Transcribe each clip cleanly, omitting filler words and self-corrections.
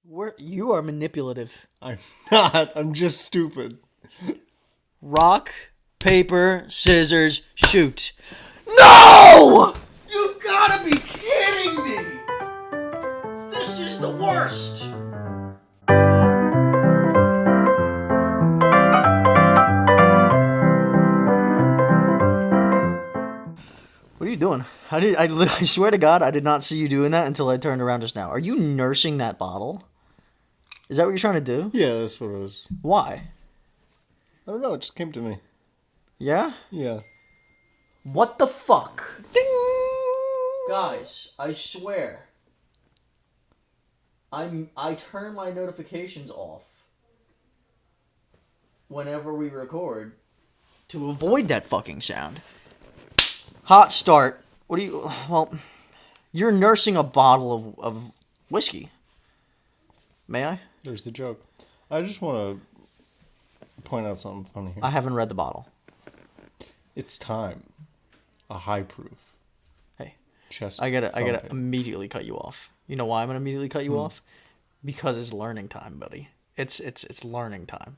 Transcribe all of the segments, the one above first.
You are manipulative. I'm not. I'm just stupid. Rock, paper, scissors, shoot. No! You've gotta be kidding me! This is the worst! What are you doing? I swear to God, I did not see you doing that until I turned around just now. Are you nursing that bottle? Is that what you're trying to do? Yeah, that's what it was. Why? I don't know. It just came to me. Yeah? Yeah. What the fuck? Ding! Guys, I swear. I turn my notifications off whenever we record to avoid that fucking sound. Hot start. What do you... Well, you're nursing a bottle of whiskey. May I? There's the joke. I just want to point out something funny here. I haven't read the bottle. It's time. A high proof. Hey, Chest I gotta thumping. immediately cut you off. You know why I'm gonna immediately cut you off? Because it's learning time, buddy. It's learning time.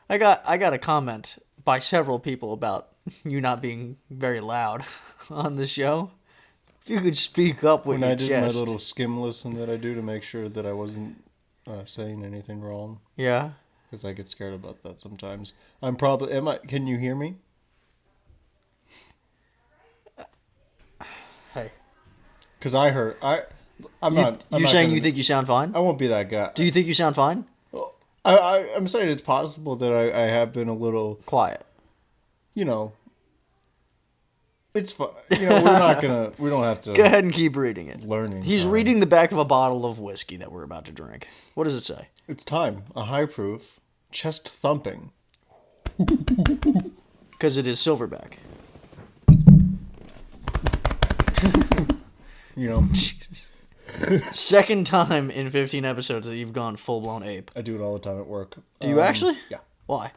I got a comment by several people about you not being very loud on the show. If you could speak up with When your I did chest. my little skim listen that I do to make sure that I wasn't saying anything wrong, Yeah. because I get scared about that sometimes. I'm probably. Am I? Can you hear me? Hey. Because I heard. I'm not. I'm You're not saying gonna- you think you sound fine? I won't be that guy. Do you think you sound fine? I'm saying it's possible that I have been a little. Quiet. You know. It's fun. You know, we're not gonna. We don't have to. Go ahead and keep reading it. Learning. He's time. reading the back of a bottle of whiskey that we're about to drink. What does it say? It's time. A high proof, chest thumping. Because it is Silverback. You know, Jesus. Second time in 15 episodes that you've gone full-blown ape. I do it all the time at work. Do you actually? Yeah. Why?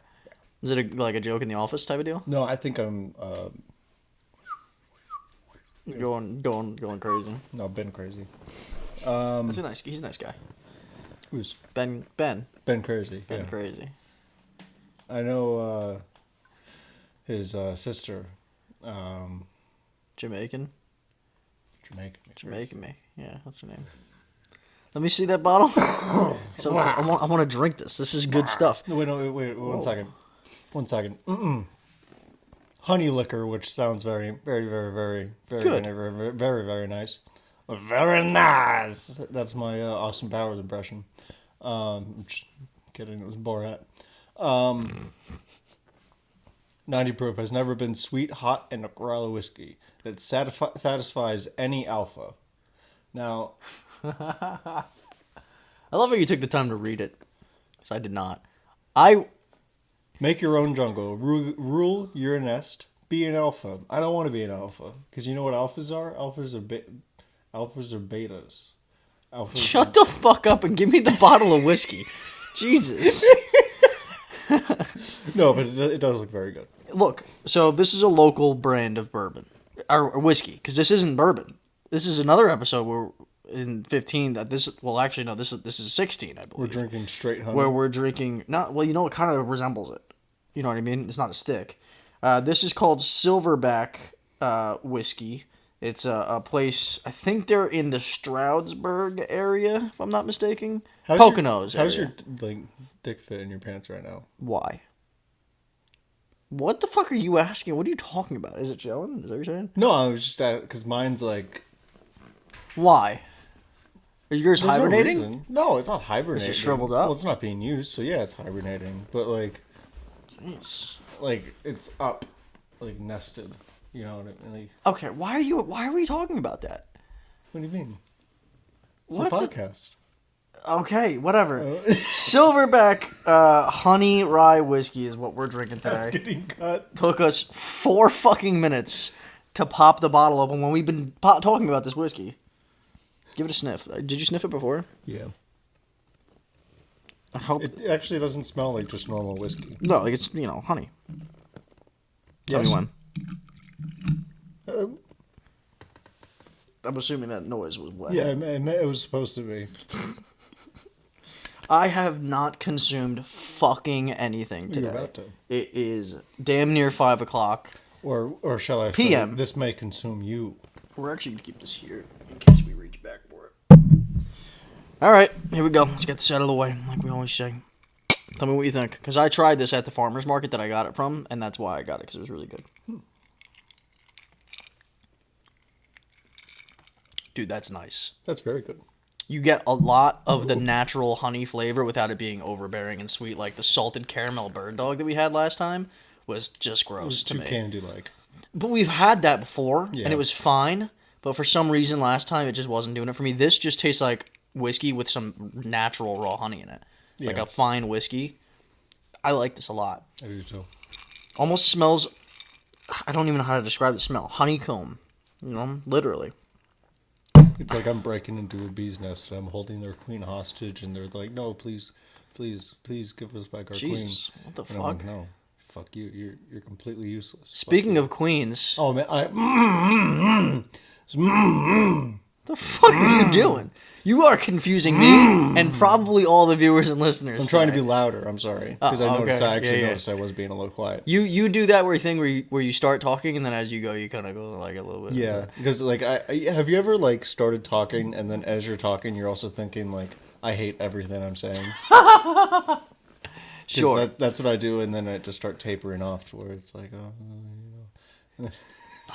Is it like a joke in the office type of deal? No, I think I'm. Going crazy. No, been crazy. He's a nice guy. Who's Ben been crazy? Yeah. crazy. I know his sister, Jamaican. Jamaican. Yeah, that's her name. Let me see that bottle. So I want to drink this. This is good stuff. No, wait, 1 second. 1 second. Honey liquor, which sounds very, very, very, very, very, Good. very, very, very, very nice. Very nice. That's my Austin Powers impression. Just kidding. It was Borat. 90 proof has never been sweet, hot, and a Corella whiskey that satisfies any alpha. Now, I love how you took the time to read it, because I did not. make your own jungle. Rule your nest. Be an alpha. I don't want to be an alpha. Because you know what alphas are? Alphas are betas. Shut the fuck up and give me the bottle of whiskey. Jesus. No, but it does look very good. Look, so this is a local brand of bourbon. Or whiskey, because this isn't bourbon. This is another episode where in 15 that this... Well, actually, no, this is 16, I believe. We're drinking straight honey. Where we're drinking... Well, you know, it kind of resembles it. You know what I mean? It's not a stick. This is called Silverback whiskey. It's a place... I think they're in the Stroudsburg area, if I'm not mistaken. Poconos How's area. your dick fit in your pants right now? Why? What the fuck are you asking? What are you talking about? Is it showing? Is that what you're saying? No, I was just because mine's like. Why? Are yours There's hibernating? No reason. No, it's not hibernating. It's just shriveled up? Well, it's not being used, so yeah, it's hibernating. But Jeez. it's up, nested. You know what I mean? Okay, why are we talking about that? What do you mean? It's What a the- podcast. Okay, whatever. Silverback honey rye whiskey is what we're drinking That's today. getting cut. Took us 4 fucking minutes to pop the bottle open when we've been talking about this whiskey. Give it a sniff. Did you sniff it before? Yeah. I hope. It actually doesn't smell like just normal whiskey. No, like it's, honey. Tell me when. I'm assuming that noise was wet. Yeah, it was supposed to be. I have not consumed fucking anything today. You're about to. It is damn near 5 o'clock. Or shall I PM. say, this may consume you. We're actually going to keep this here in case we reach back for it. All right, here we go. Let's get this out of the way, like we always say. Tell me what you think. Because I tried this at the farmer's market that I got it from, and that's why I got it, because it was really good. Dude, that's nice. That's very good. You get a lot of the natural honey flavor without it being overbearing and sweet. Like the salted caramel bird dog that we had last time was just gross to Too me. candy-like. But we've had that before, Yeah. and it was fine. But for some reason last time, it just wasn't doing it for me. This just tastes like whiskey with some natural raw honey in it. Like Yeah. a fine whiskey. I like this a lot. I do too. Almost smells, I don't even know how to describe the smell. Honeycomb. You know, literally. It's like I'm breaking into a bee's nest and I'm holding their queen hostage and they're like, no, please, please, please give us back our Jesus, queen. what the And I'm like, fuck? no, fuck you. You're completely useless. Speaking of queens, Oh, man, the fuck are you doing? You are confusing me and probably all the viewers and listeners. I'm trying to today. be louder. I'm sorry. Because I noticed, okay. I actually Yeah. noticed I was being a little quiet. You do that where you start talking and then as you go you kind of go like a little bit. Yeah, because like have you ever like started talking and then as you're talking you're also thinking like I hate everything I'm saying. 'Cause Sure. That's what I do, and then I just start tapering off to where it's like,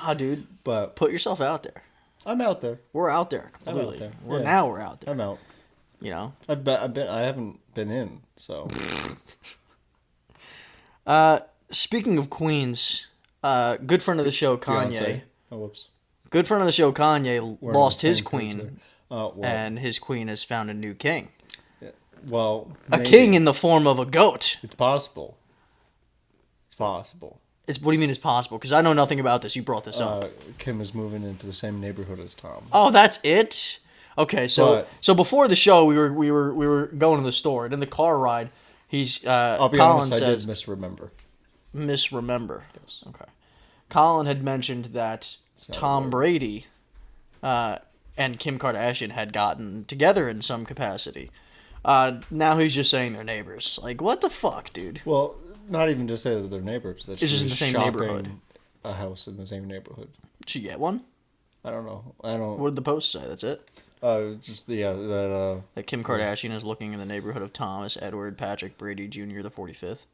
Ah, dude, But put yourself out there. I'm out there. We're out there I'm completely. out there. We're Yeah. now we're out there. I'm out. You know. I haven't been in, so Speaking of queens, good friend of the show Kanye. Beyonce. Oh, whoops. Good friend of the show Kanye We're lost on the his same page queen, there. Well, and his queen has found a new king. well, A maybe. king in the form of a goat. It's possible. It's possible. What do you mean it's possible? Because I know nothing about this. You brought this up. Kim is moving into the same neighborhood as Tom. Oh, that's it. Okay, so But- before the show, we were going to the store, and in the car ride, he's I'll be Colin honest, I says did misremember. misremember. Yes. Okay, Colin had mentioned that not a Tom word. Brady, and Kim Kardashian had gotten together in some capacity. Now he's just saying they're neighbors. Like, what the fuck, dude? Well, not even to say that they're neighbors. That It's just she in was the same shopping neighborhood. A house in the same neighborhood. Did she get one? I don't know. I don't. What did the post say? That's it. Just that. That Kim Kardashian is looking in the neighborhood of Thomas Edward Patrick Brady Jr. the 45th.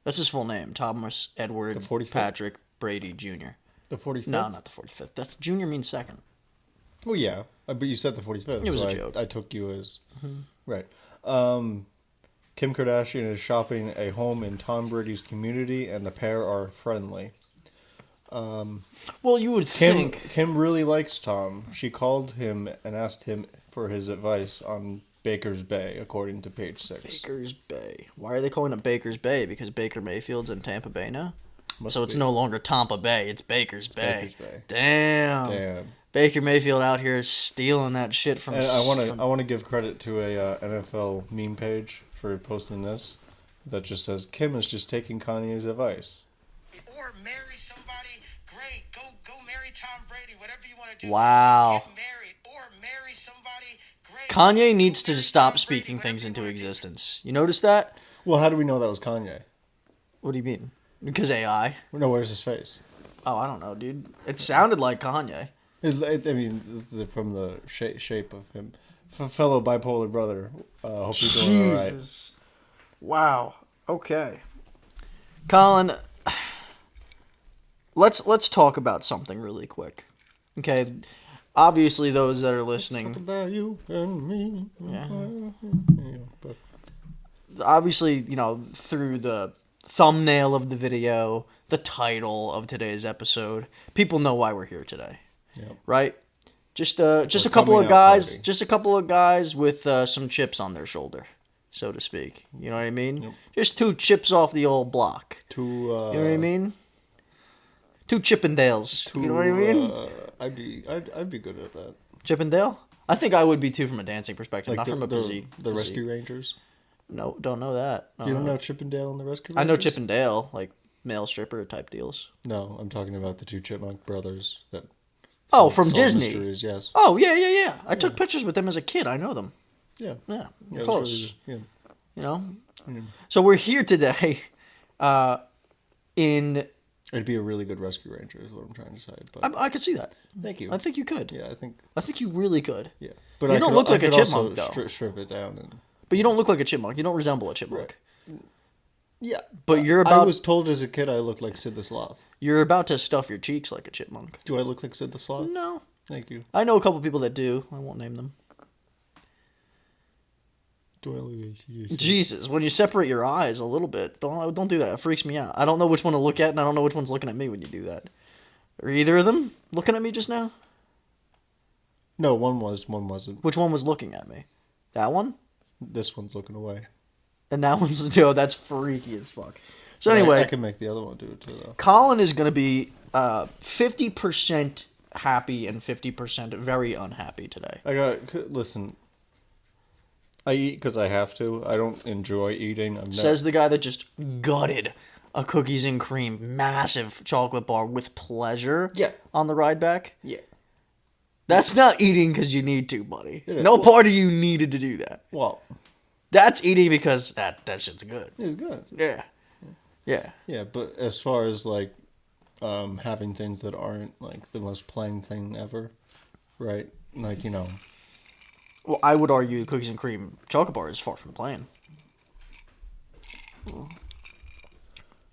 That's his full name, Thomas Edward The 45th? Patrick Brady Jr. The 45th. No, not the 45th. That's Junior means second. Well, yeah, but you said the 45th. It was so a joke. I took you as right. Kim Kardashian is shopping a home in Tom Brady's community, and the pair are friendly. Well, you would think. Kim really likes Tom. She called him and asked him for his advice on Baker's Bay, according to page 6. Baker's Bay. Why are they calling it Baker's Bay? Because Baker Mayfield's in Tampa Bay now? Must So it's be. no longer Tampa Bay, it's Baker's Bay. Baker's Bay. Damn. Damn. Baker Mayfield out here stealing that shit from. And I from- want to give credit to a NFL meme page for posting this that just says Kim is just taking Kanye's advice. Or marry somebody great. Go marry Tom Brady. Whatever you want to do. Wow. Get married or marry somebody great. Kanye needs Go to marry stop Tom speaking Brady, things whatever into you wanna do. existence. You notice that? Well, how do we know that was Kanye? What do you mean? Because AI? No, where's his face? Oh, I don't know, dude. It sounded like Kanye. I mean, from the shape of him. Fellow bipolar brother. Hope you're doing all right. Jesus. Wow. Okay. Colin, let's talk about something really quick. Okay. Obviously, those that are Talk listening, about you and me. Yeah. But obviously, through the thumbnail of the video, the title of today's episode, people know why we're here today, Yep. right? Just a couple coming of out guys, party. just a couple of guys with some chips on their shoulder, so to speak. You know what I mean? Yep. Just two chips off the old block. to You know what I mean? Two Chippendales. You know what I mean? I'd be good at that. Chippendale? I think I would be too from a dancing perspective, not the, from a the, physique. the physique. Rescue Rangers. No, don't know that. You don't know Chippendale and the Rescue I Rangers? know Chippendale, like male stripper type deals. No, I'm talking about the two Chipmunk brothers that. Oh, solve from Disney. Mysteries, yes. Oh, yeah. I took pictures with them as a kid. I know them. Yeah. Yeah, Yeah, close. really, You know? So we're here today in... It'd be a really good rescue ranger, is what I'm trying to say. But I could see that. thank you. I think you could. Yeah, I think you really could. Yeah, but You I don't could, look like I a could chipmunk, also though. strip it down and. But you don't look like a chipmunk. You don't resemble a chipmunk. Yeah, But you're I about was told as a kid I looked like Sid the Sloth. you're about to stuff your cheeks like a chipmunk. Do I look like Sid the Sloth? No. Thank you. I know a couple people that do. I won't name them. Do I look like Sid? Jesus, when you separate your eyes a little bit, don't do that. It freaks me out. I don't know which one to look at, and I don't know which one's looking at me when you do that. Are either of them looking at me just now? No, one wasn't. Which one was looking at me? That one? This one's looking away. And that one's that's freaky as fuck. So But anyway, I can make the other one do it too, though. Colin is going to be 50% happy and 50% very unhappy today. Listen. I eat because I have to. I don't enjoy eating. Says the guy that just gutted a cookies and cream massive chocolate bar with pleasure. Yeah. On the ride back. Yeah. That's not eating because you need to, buddy. It is. No part of you needed to do that. Well, That's eating because that shit's good. it's good. Yeah. Yeah. Yeah, but as far as like having things that aren't like the most plain thing ever, right? Like, you know. Well, I would argue cookies and cream chocolate bar is far from plain.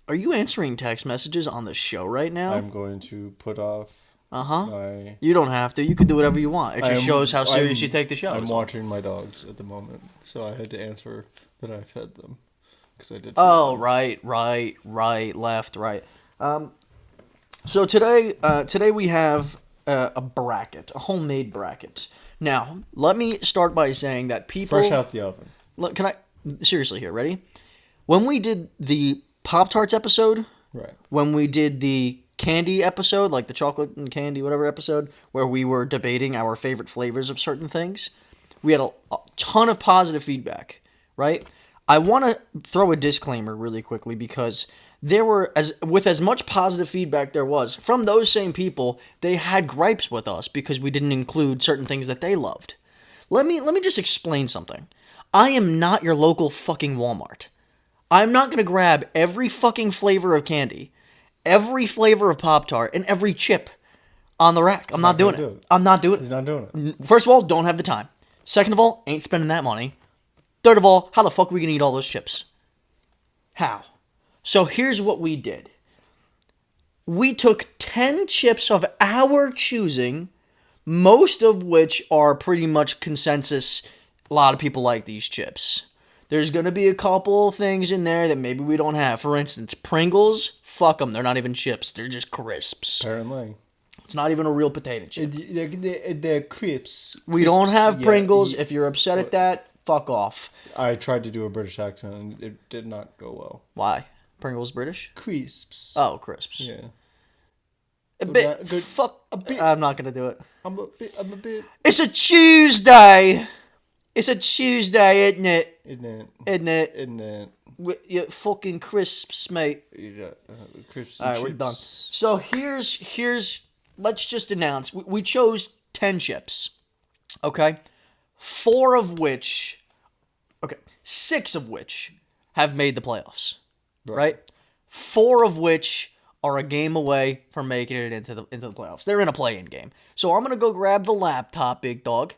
Are you answering text messages on the show right now? I'm going to put off my... You don't have to. You can do whatever you want. It just I'm- shows how serious I'm- you take the show. I'm is all. watching my dogs at the moment, so I had to answer that I fed them. Because I did. Oh, right, left, right. So today we have a bracket, a homemade bracket. Now, let me start by saying that people... Fresh out the oven. Look, can I... Seriously here, ready? When we did the Pop-Tarts episode, Right. when we did the candy episode, like the chocolate and candy, whatever episode, where we were debating our favorite flavors of certain things, we had a ton of positive feedback, right? I want to throw a disclaimer really quickly because there were, with as much positive feedback there was, from those same people, they had gripes with us because we didn't include certain things that they loved. Let me just explain something. I am not your local fucking Walmart. I'm not going to grab every fucking flavor of candy, every flavor of Pop-Tart, and every chip on the rack. I'm not doing it. I'm not doing He's it. not doing it. First of all, don't have the time. Second of all, ain't spending that money. Third of all, how the fuck are we going to eat all those chips? How? So here's what we did. We took 10 chips of our choosing, most of which are pretty much consensus. A lot of people like these chips. There's going to be a couple things in there that maybe we don't have. For instance, Pringles, fuck them. They're not even chips. They're just crisps. Apparently. It's not even a real potato chip. They're crisps. We don't have Yeah, Pringles. If you're upset at that, fuck off. I tried to do a British accent and it did not go well. Why? Pringles British? Crisps. Oh, crisps. Yeah. A bit. Good. Fuck. A bit. I'm not gonna do it. I'm a bit. It's a Tuesday. It's a Tuesday, isn't it? Isn't it? Isn't it? Isn't it? With your fucking crisps, mate. Yeah, crisps. All right, we're done. So here's. Let's just announce. We chose 10 chips. Okay, 4 of which. Okay, 6 of which have made the playoffs. Right? 4 of which are a game away from making it into the playoffs. They're in a play-in game. So I'm gonna go grab the laptop, big dog,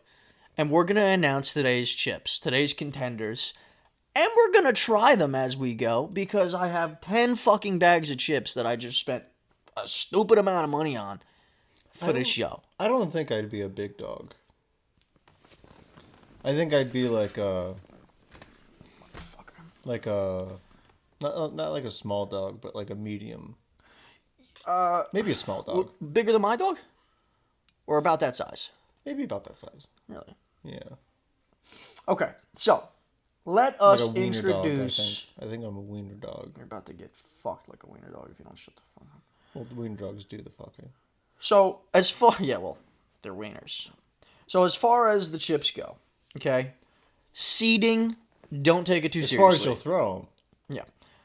and we're gonna announce today's chips, today's contenders, and we're gonna try them as we go because I have 10 fucking bags of chips that I just spent a stupid amount of money on for this show. I don't think I'd be a big dog. I think I'd be like a not like a small dog, but like a medium. Maybe a small dog. Bigger than my dog, or about that size? Maybe about that size. Really? Yeah. Okay, so let Like us a wiener dog, introduce. I think I'm a wiener dog. You're about to get fucked like a wiener dog if you don't shut the fuck up. Well, the wiener dogs do the fucking. So as far they're wieners. So as far as the chips go, okay, seeding, don't take it too As seriously. far as you'll throw 'em.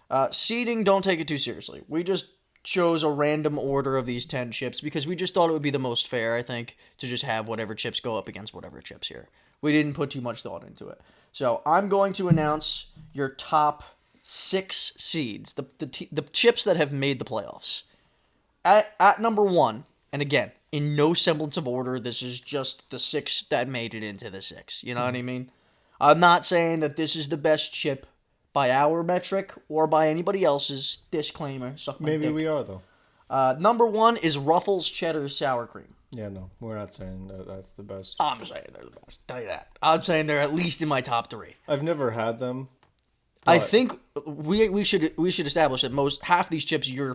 Yeah, seeding, don't take it too seriously. We just chose a random order of these 10 chips because we just thought it would be the most fair, I think, to just have whatever chips go up against whatever chips here. We didn't put too much thought into it. So I'm going to announce your top 6 seeds, the chips that have made the playoffs. At number 1, and again, in no semblance of order, this is just the 6 that made it into the 6. You know what I mean? I'm not saying that this is the best chip by our metric or by anybody else's. Disclaimer. Suck my Maybe dick. we are, though. Number 1 is Ruffles Cheddar Sour Cream. Yeah, no, we're not saying that that's the best. I'm saying they're the best. Tell you that. I'm saying they're at least in my top 3. I've never had them. I but think we should establish that half these chips you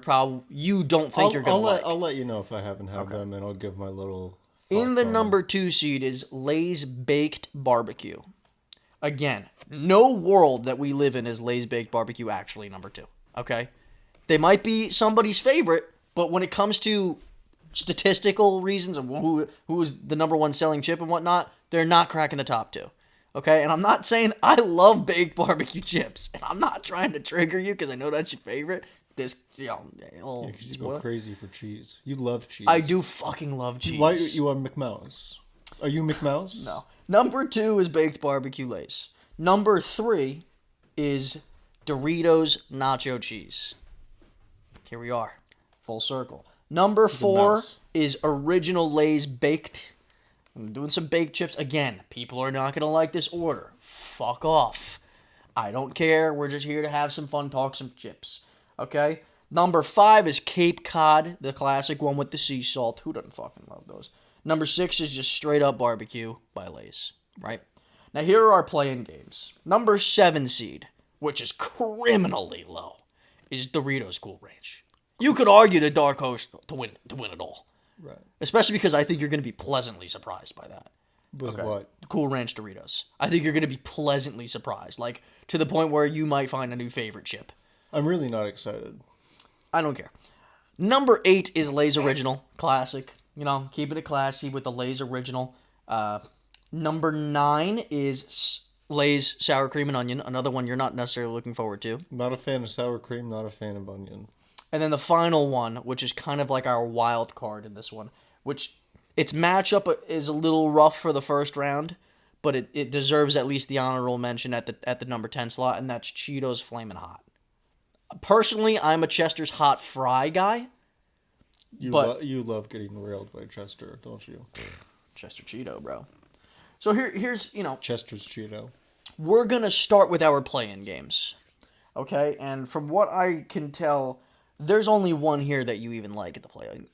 don't think you're gonna like. I'll let you know if I haven't had them, and I'll give my little. In the thoughts on number 2 seed is Lay's Baked Barbecue. Again, no world that we live in is Lay's Baked Barbecue actually number 2. Okay, they might be somebody's favorite, but when it comes to statistical reasons of who is the number 1 selling chip and whatnot, they're not cracking the top 2. Okay, and I'm not saying I love baked barbecue chips, and I'm not trying to trigger you because I know that's your favorite. Because you go crazy for cheese. You love cheese. I do fucking love cheese. Why you are McMouse? Are you McMouse? No. Number 2 is baked barbecue Lay's. Number 3 is Doritos nacho cheese. Here we are, full circle. Number 4 is original Lay's baked. I'm doing some baked chips. Again, people are not going to like this order. Fuck off. I don't care. We're just here to have some fun, talk some chips. Okay? Number 5 is Cape Cod, the classic one with the sea salt. Who doesn't fucking love those? Number 6 is just straight up barbecue by Lay's. Right? Now, here are our playing games. Number 7 seed, which is criminally low, is Doritos Cool Ranch. You could argue the dark horse to win it all. Right. Especially because I think you're going to be pleasantly surprised by that. With what? Cool Ranch Doritos. I think you're going to be pleasantly surprised. Like, to the point where you might find a new favorite chip. I'm really not excited. I don't care. Number 8 is Lay's Original. Classic. You know, keeping it classy with the Lay's Original. Number 9 is Lay's Sour Cream and Onion. Another one you're not necessarily looking forward to. Not a fan of sour cream, not a fan of onion. And then the final one, which is kind of like our wild card in this one, which its matchup is a little rough for the first round, but it deserves at least the honorable mention at the number 10 slot, and that's Cheetos Flamin' Hot. Personally, I'm a Chester's Hot Fry guy. You love getting railed by Chester, don't you? Chester Cheeto, bro. So here's, Chester's Cheeto. We're going to start with our play-in games. Okay? And from what I can tell, there's only one here that you even like at the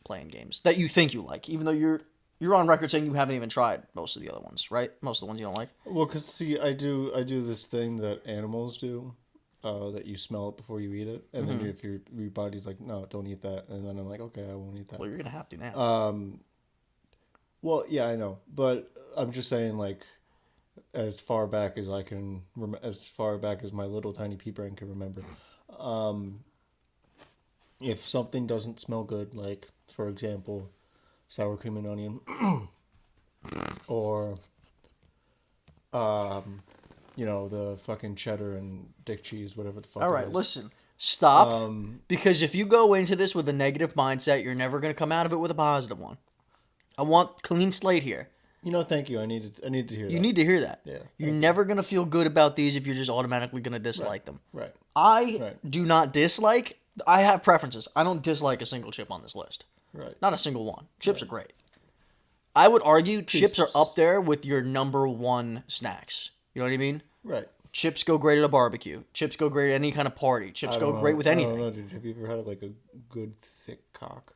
playing games. That you think you like, even though you're on record saying you haven't even tried most of the other ones, right? Most of the ones you don't like. Well, because, see, I do this thing that animals do, that you smell it before you eat it, and then if your body's like, no, don't eat that, and then I'm like, okay, I won't eat that. Well, you're going to have to now. Well, yeah, I know, but I'm just saying, like, as far back as I can, as far back as my little tiny pea brain can remember, if something doesn't smell good, like, for example, sour cream and onion, or, the fucking cheddar and dick cheese, whatever the fuck All it right, is. listen. Stop. Because if you go into this with a negative mindset, you're never going to come out of it with a positive one. I want clean slate here. Thank you. I need to hear that. You need to hear that. Yeah. You're never going to feel good about these if you're just automatically going to dislike them. Right. I do not dislike. I have preferences. I don't dislike a single chip on this list. Right. Not a single one. Chips are great. I would argue chips are up there with your number 1 snacks. You know what I mean? Right. Chips go great at a barbecue. Chips go great at any kind of party. Chips go great with anything. I don't know, dude. Have you ever had, like, a good thick cock?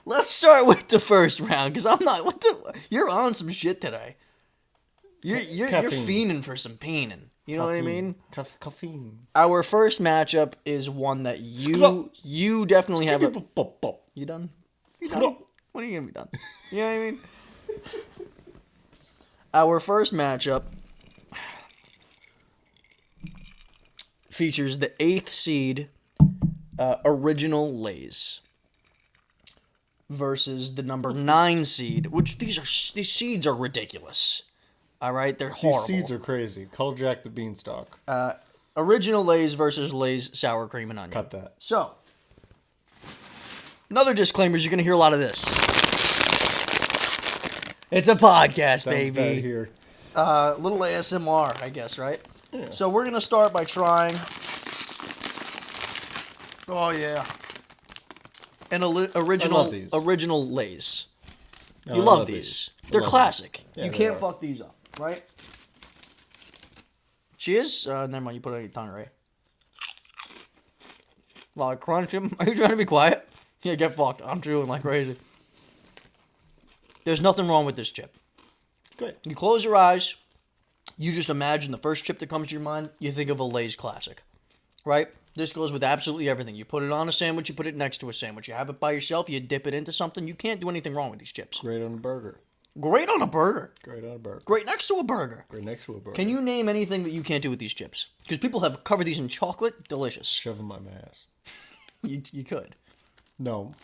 Let's start with the first round, because I'm not. You're on some shit today. You're fiending for some peening. You know what I mean? Caffeine. Our first matchup is one that you definitely have. You done? You done? When are you gonna be done? You know what I mean? Our first matchup features the 8th seed Original Lay's versus the number 9 seed, which these seeds are ridiculous. All right, they're horrible. These seeds are crazy. Call Jack the Beanstalk. Original Lay's versus Lay's Sour Cream and Onion. Cut that. So, another disclaimer is you're going to hear a lot of this. It's a podcast, Sounds bad baby. here. Little ASMR, I guess, right? Yeah. So we're gonna start by trying. Oh yeah. An original Lay's. No, You I love these. They're love classic. Yeah, you they can't are. fuck these up, right? Cheers. Never mind. You put it on your tongue, right? A lot of crunch. Are you trying to be quiet? Yeah, get fucked. I'm chewing like crazy. There's nothing wrong with this chip. Good. You close your eyes. You just imagine the first chip that comes to your mind. You think of a Lay's classic, right? This goes with absolutely everything. You put it on a sandwich. You put it next to a sandwich. You have it by yourself. You dip it into something. You can't do anything wrong with these chips. Great on a burger. Great on a burger. Great on a burger. Great next to a burger. Great next to a burger. Can you name anything that you can't do with these chips? Because people have covered these in chocolate. Delicious. Shove them in my ass. You could. No.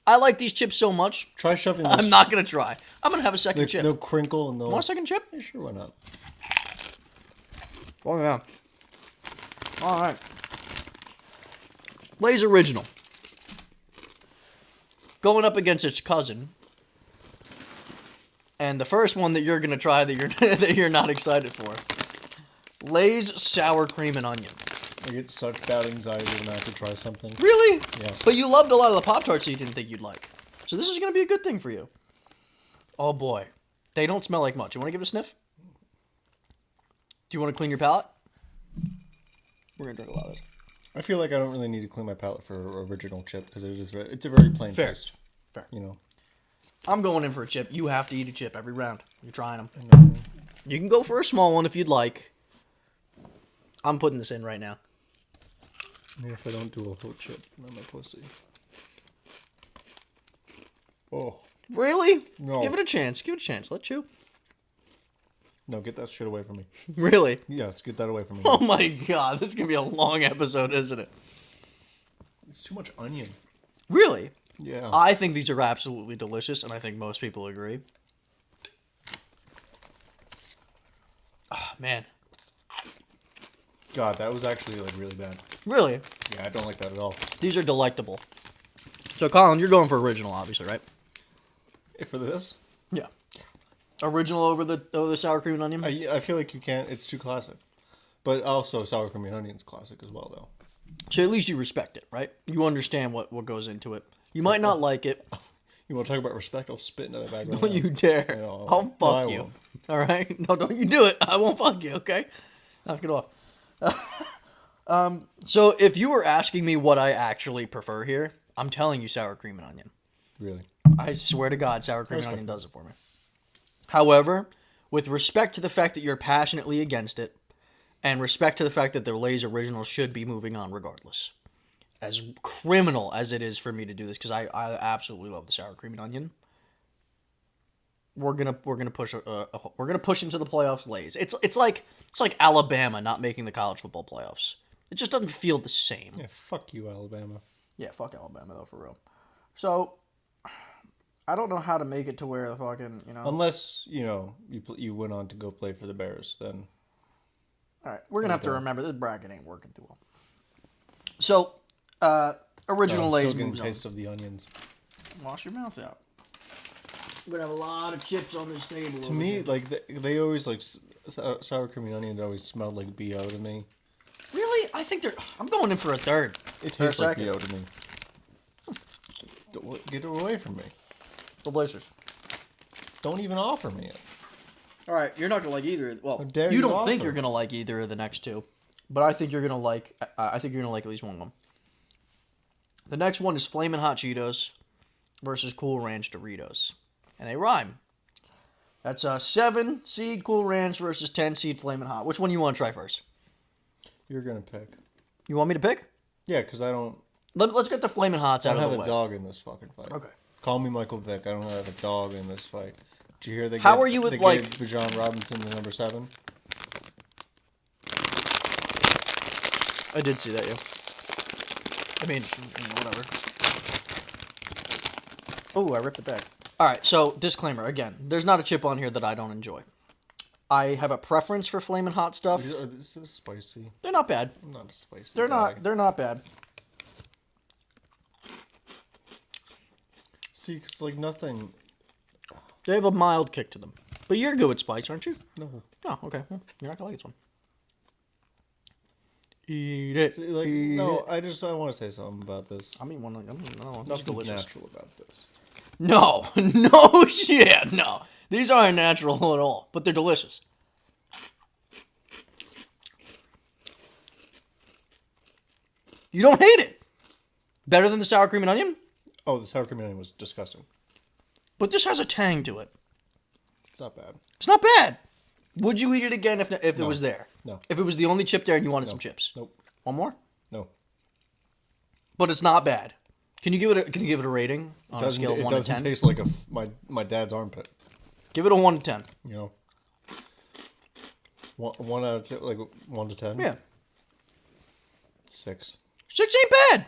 I like these chips so much. Try shoving this. I'm not going to try. I'm going to have a second chip. They'll crinkle and they'll... Want a second chip? Yeah, sure, why not? Oh, yeah. All right. Lay's Original. Going up against its cousin. And the first one that you're going to try that you're that you're not excited for. Lay's Sour Cream and Onion. I get such bad anxiety when I have to try something. Really? Yeah. But you loved a lot of the Pop-Tarts that you didn't think you'd like. So this is going to be a good thing for you. Oh, boy. They don't smell like much. You want to give it a sniff? Do you want to clean your palate? We're going to drink a lot of this. I feel like I don't really need to clean my palate for original chip because it's a very plain Fair. taste. Fair. You know. I'm going in for a chip. You have to eat a chip every round. You're trying them. You can go for a small one if you'd like. I'm putting this in right now. Maybe if I don't do a whole chip, I'm a pussy. Oh. Really? No. Give it a chance. Give it a chance. Let you. No, get that shit away from me. Really? Yes, get that away from me. Oh my god. This is going to be a long episode, isn't it? It's too much onion. Really? Yeah. I think these are absolutely delicious, and I think most people agree. Ah, man. God, that was actually like really bad. Really? Yeah, I don't like that at all. These are delectable. So, Colin, you're going for original, obviously, right? Hey, for this, Yeah. Original over the sour cream and onion? I feel like you can't. It's too classic. But also, sour cream and onion's classic as well, though. So at least you respect it, right? You understand what goes into it. You might not like it. You want to talk about respect? I'll spit into that bag. Right Don't now. you dare. No, I'll no, fuck I you. won't. All right? No, don't you do it. I won't fuck you, okay? Knock it off. So if you were asking me what I actually prefer here, I'm telling you sour cream and onion. Really? I swear to God, sour cream and onion does it for me. However, with respect to the fact that you're passionately against it, and respect to the fact that the Lay's Original should be moving on regardless. As criminal as it is for me to do this, because I absolutely love the sour cream and onion. We're gonna push we're gonna push into the playoffs. Lay's. It's like Alabama not making the college football playoffs. It just doesn't feel the same. Yeah, fuck you, Alabama. Yeah, fuck Alabama though, for real. So I don't know how to make it to where the fucking Unless you went on to go play for the Bears, then. All right, we're gonna have to remember this bracket ain't working too well. So, original Lay's still getting moves a on. taste of the onions. Wash your mouth out. We're gonna have a lot of chips on this table. To me, like they always like sour cream and onions always smelled like BO to me. Really, I think they're. I'm going in for a third. It Or a tastes like second. BO to me. Get it away from me! Delicious. Don't even offer me it. All right, you're not gonna like either. Well, How dare you you don't think offer? you're gonna like either of the next two, but I think you're gonna like. I think you're gonna like at least one of them. The next one is Flamin' Hot Cheetos versus Cool Ranch Doritos, and they rhyme. That's a 7-seed Cool Ranch versus 10-seed Flamin' Hot. Which one do you want to try first? You're gonna pick. You want me to pick? Yeah, because I don't. Let's get the Flamin' Hots I out don't of have the a way. dog in this fucking fight. Okay. Call me Michael Vick. I don't have a dog in this fight. Did you hear they? How are you with, they like- gave Bijan Robinson the number 7? I did see that, yeah. I mean, whatever. Oh, I ripped it back. All right, so disclaimer again. There's not a chip on here that I don't enjoy. I have a preference for Flamin' Hot stuff. This is spicy. They're not bad. I'm not a spicy. They're guy. not. They're not bad. See, because like nothing. They have a mild kick to them. But you're good with spice, aren't you? No. Oh, okay. Well, you're not gonna like this one. Eat it. See, like, eat no, it. I want to say something about this. I mean, no, it's Nothing's delicious. natural about this. No, no shit, no. These aren't natural at all, but they're delicious. You don't hate it. Better than the sour cream and onion, Oh, the sour cream and onion was disgusting. but this has a tang to it. It's not bad. It's not bad. Would you eat it again if it No. was there? No. If it was the only chip there and you wanted some chips? Nope. One more? No. But it's not bad. Can you give it a rating on a scale of 1 to 10? It doesn't taste like my dad's armpit. Give it a 1 to 10. You know. One out of like 1 to 10. Yeah. 6. 6 ain't bad.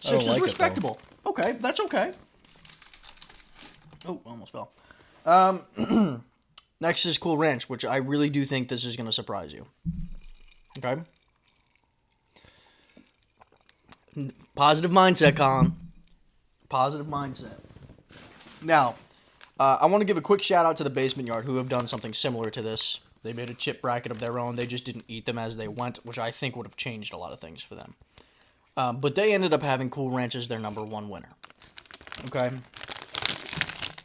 6 like is it, though. respectable. Okay, that's okay. Oh, almost fell. Next is Cool Ranch, which I really do think this is going to surprise you. Okay? Positive mindset, Colin. Positive mindset. Now, I want to give a quick shout out to the Basement Yard, who have done something similar to this. They made a chip bracket of their own. They just didn't eat them as they went, which I think would have changed a lot of things for them. But they ended up having Cool Ranch as their number 1 winner. Okay?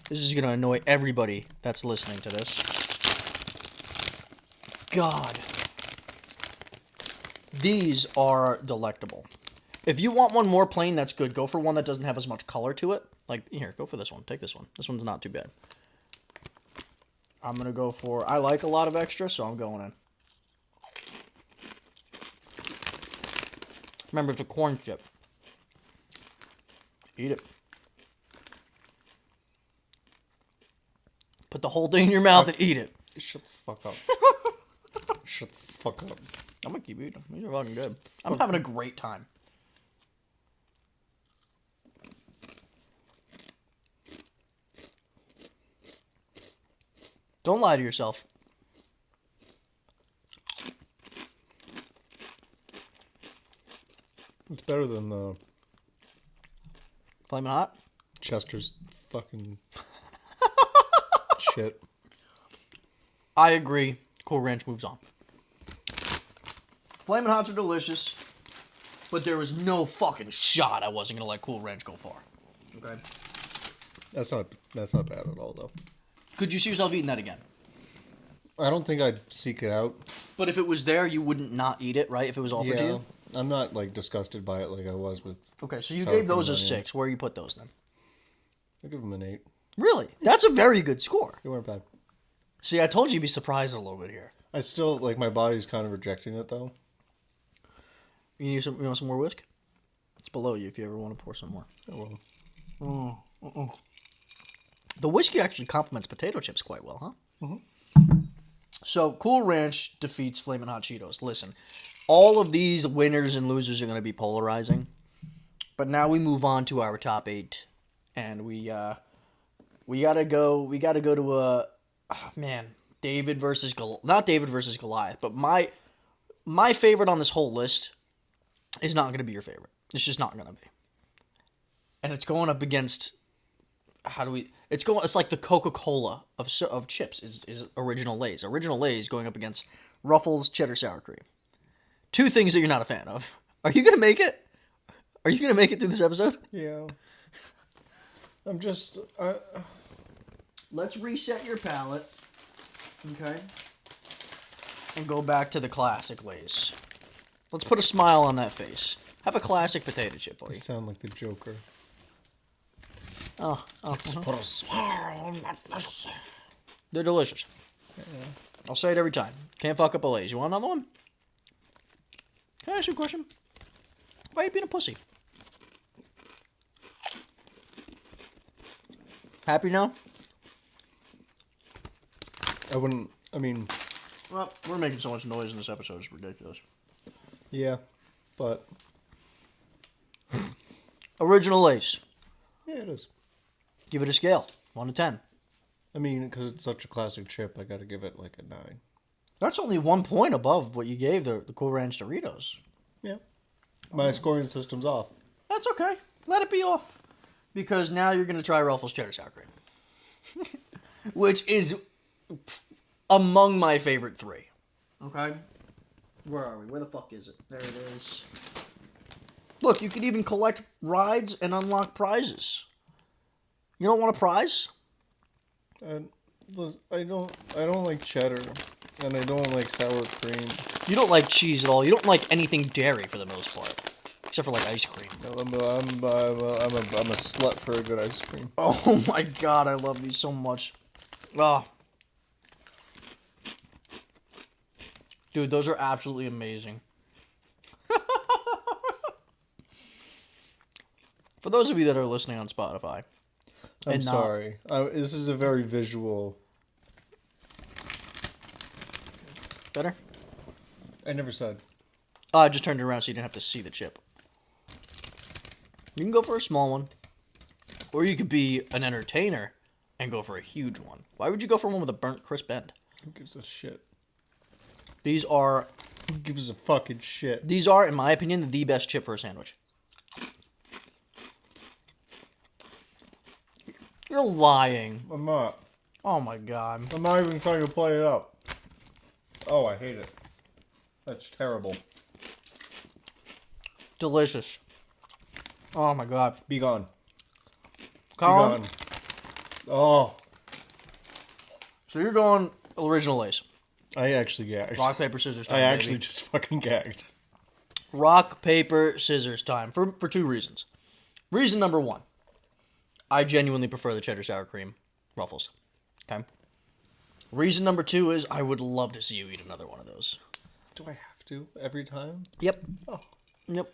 This is going to annoy everybody that's listening to this. God. These are delectable. If you want one more plain, that's good. Go for one that doesn't have as much color to it. Like, here, go for this one. Take this one. This one's not too bad. I'm going to go for... I like a lot of extra, so I'm going in. Remember, it's a corn chip. Eat it. Put the whole thing in your mouth and eat it. Shut the fuck up. Shut the fuck up. I'm going to keep eating them. These are fucking good. I'm having a great time. Don't lie to yourself. It's better than the Flamin' Hot? Chester's fucking shit. I agree. Cool Ranch moves on. Flamin' Hots are delicious, but there was no fucking shot I wasn't gonna let Cool Ranch go far. Okay. That's not bad at all though. Could you see yourself eating that again? I don't think I'd seek it out. But if it was there, you wouldn't not eat it, right? If it was offered to you? I'm not like disgusted by it like I was with. Okay, so you sour gave cream those a and onion. 6. Where you put those then? I give them an 8. Really? That's a very good score. They weren't bad. See, I told you you'd be surprised a little bit here. I still like my body's kind of rejecting it though. You want some more whisk? It's below you if you ever want to pour some more. Oh, well. The whiskey actually complements potato chips quite well, huh? Mm-hmm. So, Cool Ranch defeats Flamin' Hot Cheetos. Listen, all of these winners and losers are going to be polarizing. But now we move on to our top 8. And we gotta go to David versus not David versus Goliath, but my favorite on this whole list is not going to be your favorite. It's just not going to be. And it's going up against it's like the Coca-Cola of chips is Original Lay's. Original Lay's going up against Ruffles cheddar sour cream. 2 things that you're not a fan of. Are you going to make it? Are you going to make it through this episode? Yeah. I'm just. Let's reset your palate. Okay. And go back to the classic Lay's. Let's put a smile on that face. Have a classic potato chip, I buddy. sound like the Joker. Oh. Put a smile on that face. They're delicious. Yeah. I'll say it every time. Can't fuck up a Lay's. You want another one? Can I ask you a question? Why are you being a pussy? Happy now? I wouldn't. I mean, Well, we're making so much noise in this episode. It's ridiculous. yeah, but Original Lay's. yeah, it is. Give it a scale. 1 to 10. I mean, because it's such a classic chip, I got to give it like a 9. That's only 1 point above what you gave the Cool Ranch Doritos. Yeah. My scoring system's off. That's okay. Let it be off. Because now you're going to try Ruffles cheddar sour cream. which is among my favorite 3. Okay? Where are we? Where the fuck is it? There it is. Look, you can even collect rides and unlock prizes. You don't want a prize? I don't like cheddar, and I don't like sour cream. You don't like cheese at all. You don't like anything dairy for the most part, except for like ice cream. I'm a slut for a good ice cream. Oh my god, I love these so much. Ah, dude, those are absolutely amazing. For those of you that are listening on Spotify, I'm sorry. This is a very visual. Better? I never said. Oh, I just turned it around so you didn't have to see the chip. You can go for a small one. Or you could be an entertainer and go for a huge one. Why would you go for one with a burnt crisp end? Who gives a shit? These are, Who gives a fucking shit? in my opinion, the best chip for a sandwich. You're lying. I'm not. Oh my god. I'm not even trying to play it up. Oh, I hate it. That's terrible. Delicious. Oh my god. Be gone. Colin, Be gone. Oh, so you're going original Lay's. I actually gagged. Rock, paper, scissors time, I baby. actually just fucking gagged. Rock, paper, scissors time. For 2 reasons. Reason number 1. I genuinely prefer the cheddar sour cream Ruffles. Okay. Reason number 2 is I would love to see you eat another one of those. Do I have to every time? Yep. Oh. Yep.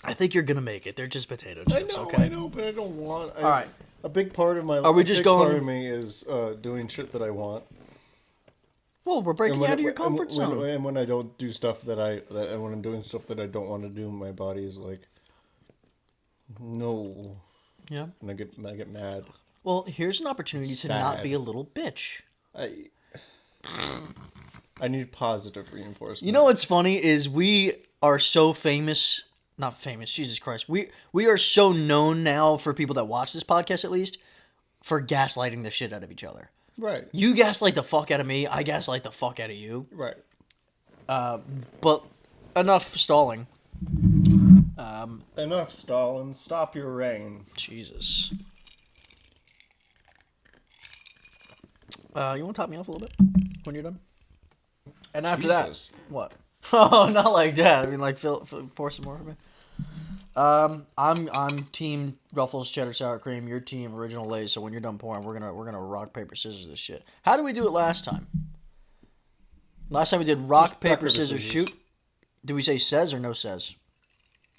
I think you're gonna make it. They're just potato chips, okay? I know, but I don't want. All right. A big part of my Are we just going- part of me is doing shit that I want. Well, we're breaking out of your comfort zone. And when I don't do stuff and when I'm doing stuff that I don't want to do, my body is like, no, Yeah. and I get mad. Well, here's an opportunity to not Sad. be a little bitch. I need positive reinforcement. You know what's funny is we are so famous. Not famous, Jesus Christ. We are so known now for people that watch this podcast, at least, for gaslighting the shit out of each other. Right. You gaslight the fuck out of me. I gaslight the fuck out of you. Right. But enough stalling. Enough, Stalin. Stop your reign. Jesus. You want to top me off a little bit when you're done? And after Jesus. that, what? Oh, not like that. I mean, like, pour some more for me. I'm team Ruffles cheddar sour cream. Your team original Lay's. So when you're done pouring, we're gonna rock paper scissors this shit. How did we do it last time? Last time we did rock paper scissors shoot. Did we say says or no says?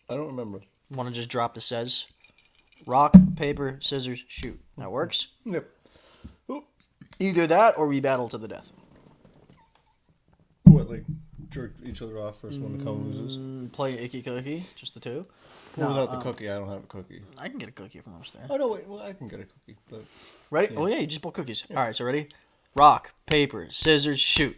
I don't remember. Want to just drop the says? Rock paper scissors shoot. That works. Yep. Either that or we battle to the death. What, like, jerk each other off, first one to come loses? Play icky cookie, just the two. Well, without the cookie, I don't have a cookie. I can get a cookie from upstairs. Oh, no, wait, well, I can get a cookie, but... Ready? Yeah. Oh, yeah, you just bought cookies. Yeah. All right, so ready? Rock, paper, scissors, shoot.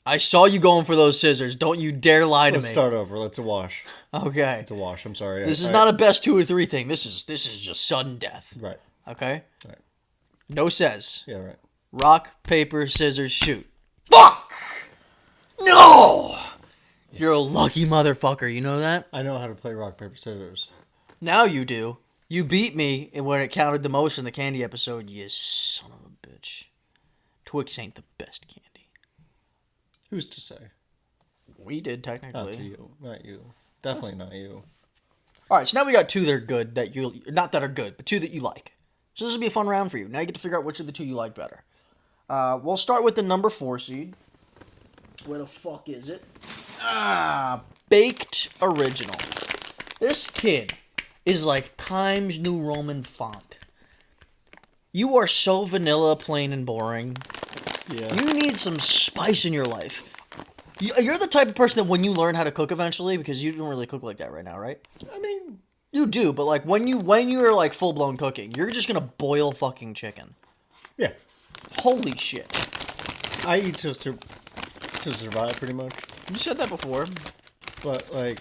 I saw you going for those scissors. Don't you dare lie to me. Let's start over. Let's a wash. Okay. It's a wash. I'm sorry. This is not a best 2 or 3 thing. This is just sudden death. Right. Okay? Right. No says. Yeah, right. Rock, paper, scissors, shoot. Fuck! No! You're a lucky motherfucker. You know that? I know how to play rock, paper, scissors. Now you do. You beat me when it counted the most in the candy episode, you son of a bitch. Twix ain't the best candy. Who's to say? We did, Not technically. to you. Not you. Definitely not you. Alright, so now we got 2 that are good, that you... Not that are good, but 2 that you like. So this will be a fun round for you. Now you get to figure out which of the 2 you like better. We'll start with the number 4 seed. Where the fuck is it? Baked Original. This kid is like Times New Roman font. You are so vanilla, plain, and boring. Yeah. You need some spice in your life. You're the type of person that when you learn how to cook eventually, because you don't really cook like that right now, right? I mean... You do, but like when you're like full-blown cooking, you're just gonna boil fucking chicken. Yeah. Holy shit. I eat to survive, pretty much. You said that before. But, like...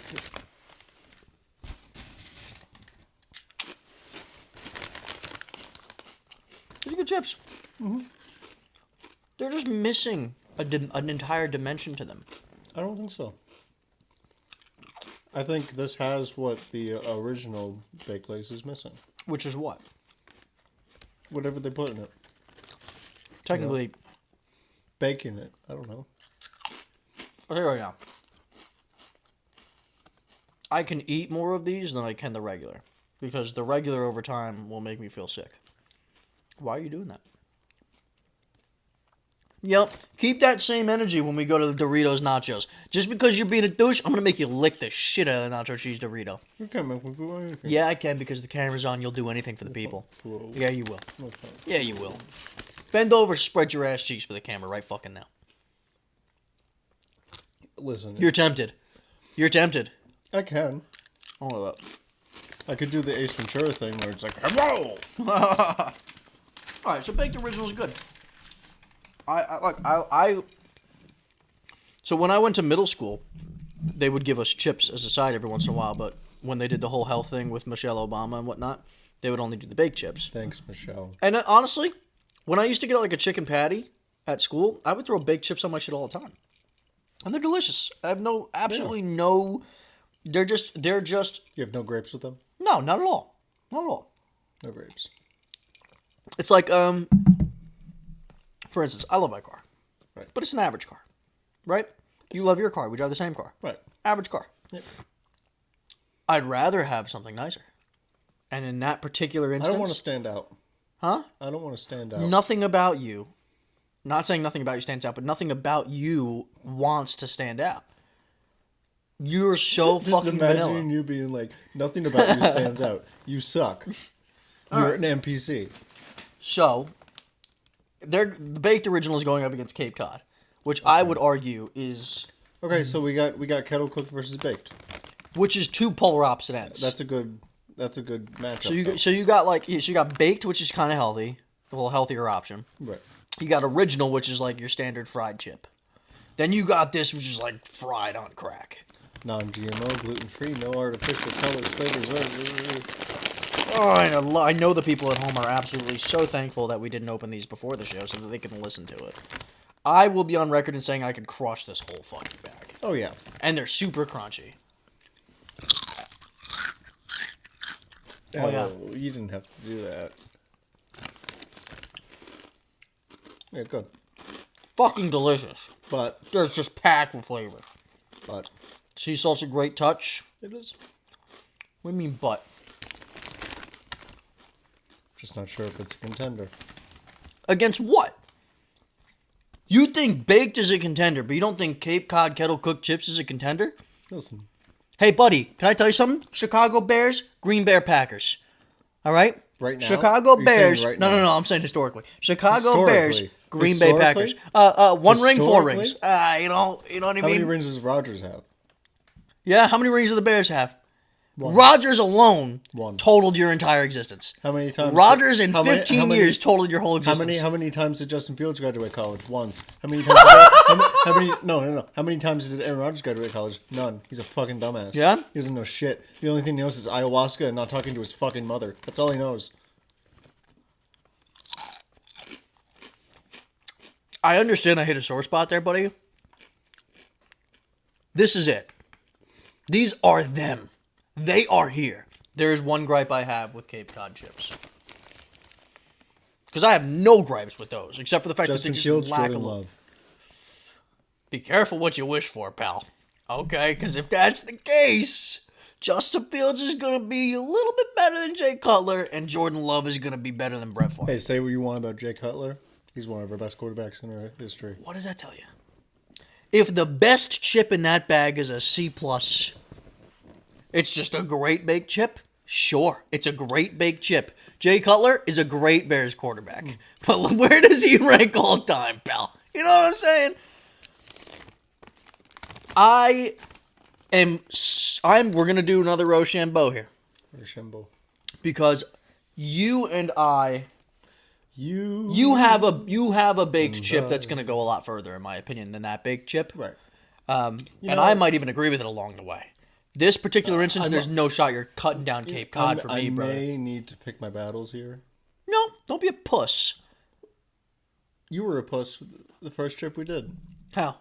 chips. Mm-hmm. They're just missing an entire dimension to them. I don't think so. I think this has what the original Baked Lace is missing. Which is what? Whatever they put in it. Technically, Bacon it. I don't know. I'll tell you right now. I can eat more of these than I can the regular. Because the regular over time will make me feel sick. Why are you doing that? Yep. Keep that same energy when we go to the Doritos Nachos. Just because you're being a douche, I'm going to make you lick the shit out of the nacho cheese Dorito. You can't make me do anything. Yeah, I can because the camera's on. You'll do anything for the people. Whoa. Yeah, you will. Okay. Yeah, you will. Bend over, spread your ass cheeks for the camera right fucking now. Listen. You're tempted. You're tempted. I can. Hold up. I could do the Ace Ventura thing where it's like, hello! Alright, so baked original is good. So when I went to middle school, they would give us chips as a side every once in a while, but when they did the whole health thing with Michelle Obama and whatnot, they would only do the baked chips. Thanks, Michelle. And honestly, when I used to get like a chicken patty at school, I would throw baked chips on my shit all the time. And they're delicious. I have absolutely no, they're just. You have no grapes with them? No, not at all. Not at all. No grapes. It's like, for instance, I love my car. Right. But it's an average car. Right? You love your car. We drive the same car. Right. Average car. Yep. I'd rather have something nicer. And in that particular instance... I don't want to stand out. Huh? I don't want to stand out. Nothing about you. Not saying nothing about you stands out, but nothing about you wants to stand out. You're so Just fucking imagine vanilla. you being like, nothing about you stands out. You suck. You're an NPC. So, the baked original is going up against Cape Cod, which I would argue is... Okay, so we got kettle cooked versus baked. Which is two polar opposite ends. That's a good matchup. So you got baked, which is kind of healthy, a little healthier option. Right. You got original, which is like your standard fried chip. Then you got this, which is like fried on crack. Non-GMO, gluten-free, no artificial colors, flavors. Oh, I know the people at home are absolutely so thankful that we didn't open these before the show so that they can listen to it. I will be on record in saying I could crush this whole fucking bag. Oh yeah. And they're super crunchy. Oh, yeah. You didn't have to do that. Yeah, good. Fucking delicious. But They're just packed with flavor. But Sea salt's a great touch. it is. What do you mean, but? Just not sure if it's a contender. Against what? You think baked is a contender, but you don't think Cape Cod kettle cooked chips is a contender? Listen. Hey, buddy, can I tell you something? Chicago Bears, Green Bay Packers. All right? Right now? Chicago Are you Bears. saying right No, now? I'm saying historically. Chicago Historically? Bears, Green Bay Historically? Packers. One ring, 4 Historically? rings. You know what I How mean? many rings does Rodgers have? Yeah, how many rings do the Bears have? One. Rodgers alone One. totaled your entire existence. How many times? Rodgers in how many- 15 how many- years totaled your whole existence. How many times did Justin Fields graduate college? Once. How many times? how many? No. How many times did Aaron Rodgers graduate college? None. He's a fucking dumbass. Yeah? He doesn't know shit. The only thing he knows is ayahuasca and not talking to his fucking mother. That's all he knows. I understand I hit a sore spot there, buddy. This is it. These are them. They are here. There is one gripe I have with Cape Cod chips. Because I have no gripes with those, except for the fact Justin that they Fields, just lack a Jordan little. Love. Be careful what you wish for, pal. Okay, because if that's the case, Justin Fields is going to be a little bit better than Jay Cutler, and Jordan Love is going to be better than Brett Favre. Hey, say what you want about Jay Cutler. He's one of our best quarterbacks in our history. What does that tell you? If the best chip in that bag is a C+, it's just a great baked chip? Sure, it's a great baked chip. Jay Cutler is a great Bears quarterback. But where does he rank all time, pal? You know what I'm saying? We're going to do another Rochambeau here. Rochambeau. Because you and I... You You have a baked chip that's going to go a lot further, in my opinion, than that baked chip. Right. And know- I might even agree with it along the way. This particular instance, there's no shot you're cutting down Cape Cod for me, I brother. may need to pick my battles here. No, don't be a puss. You were a puss the first trip we did. How?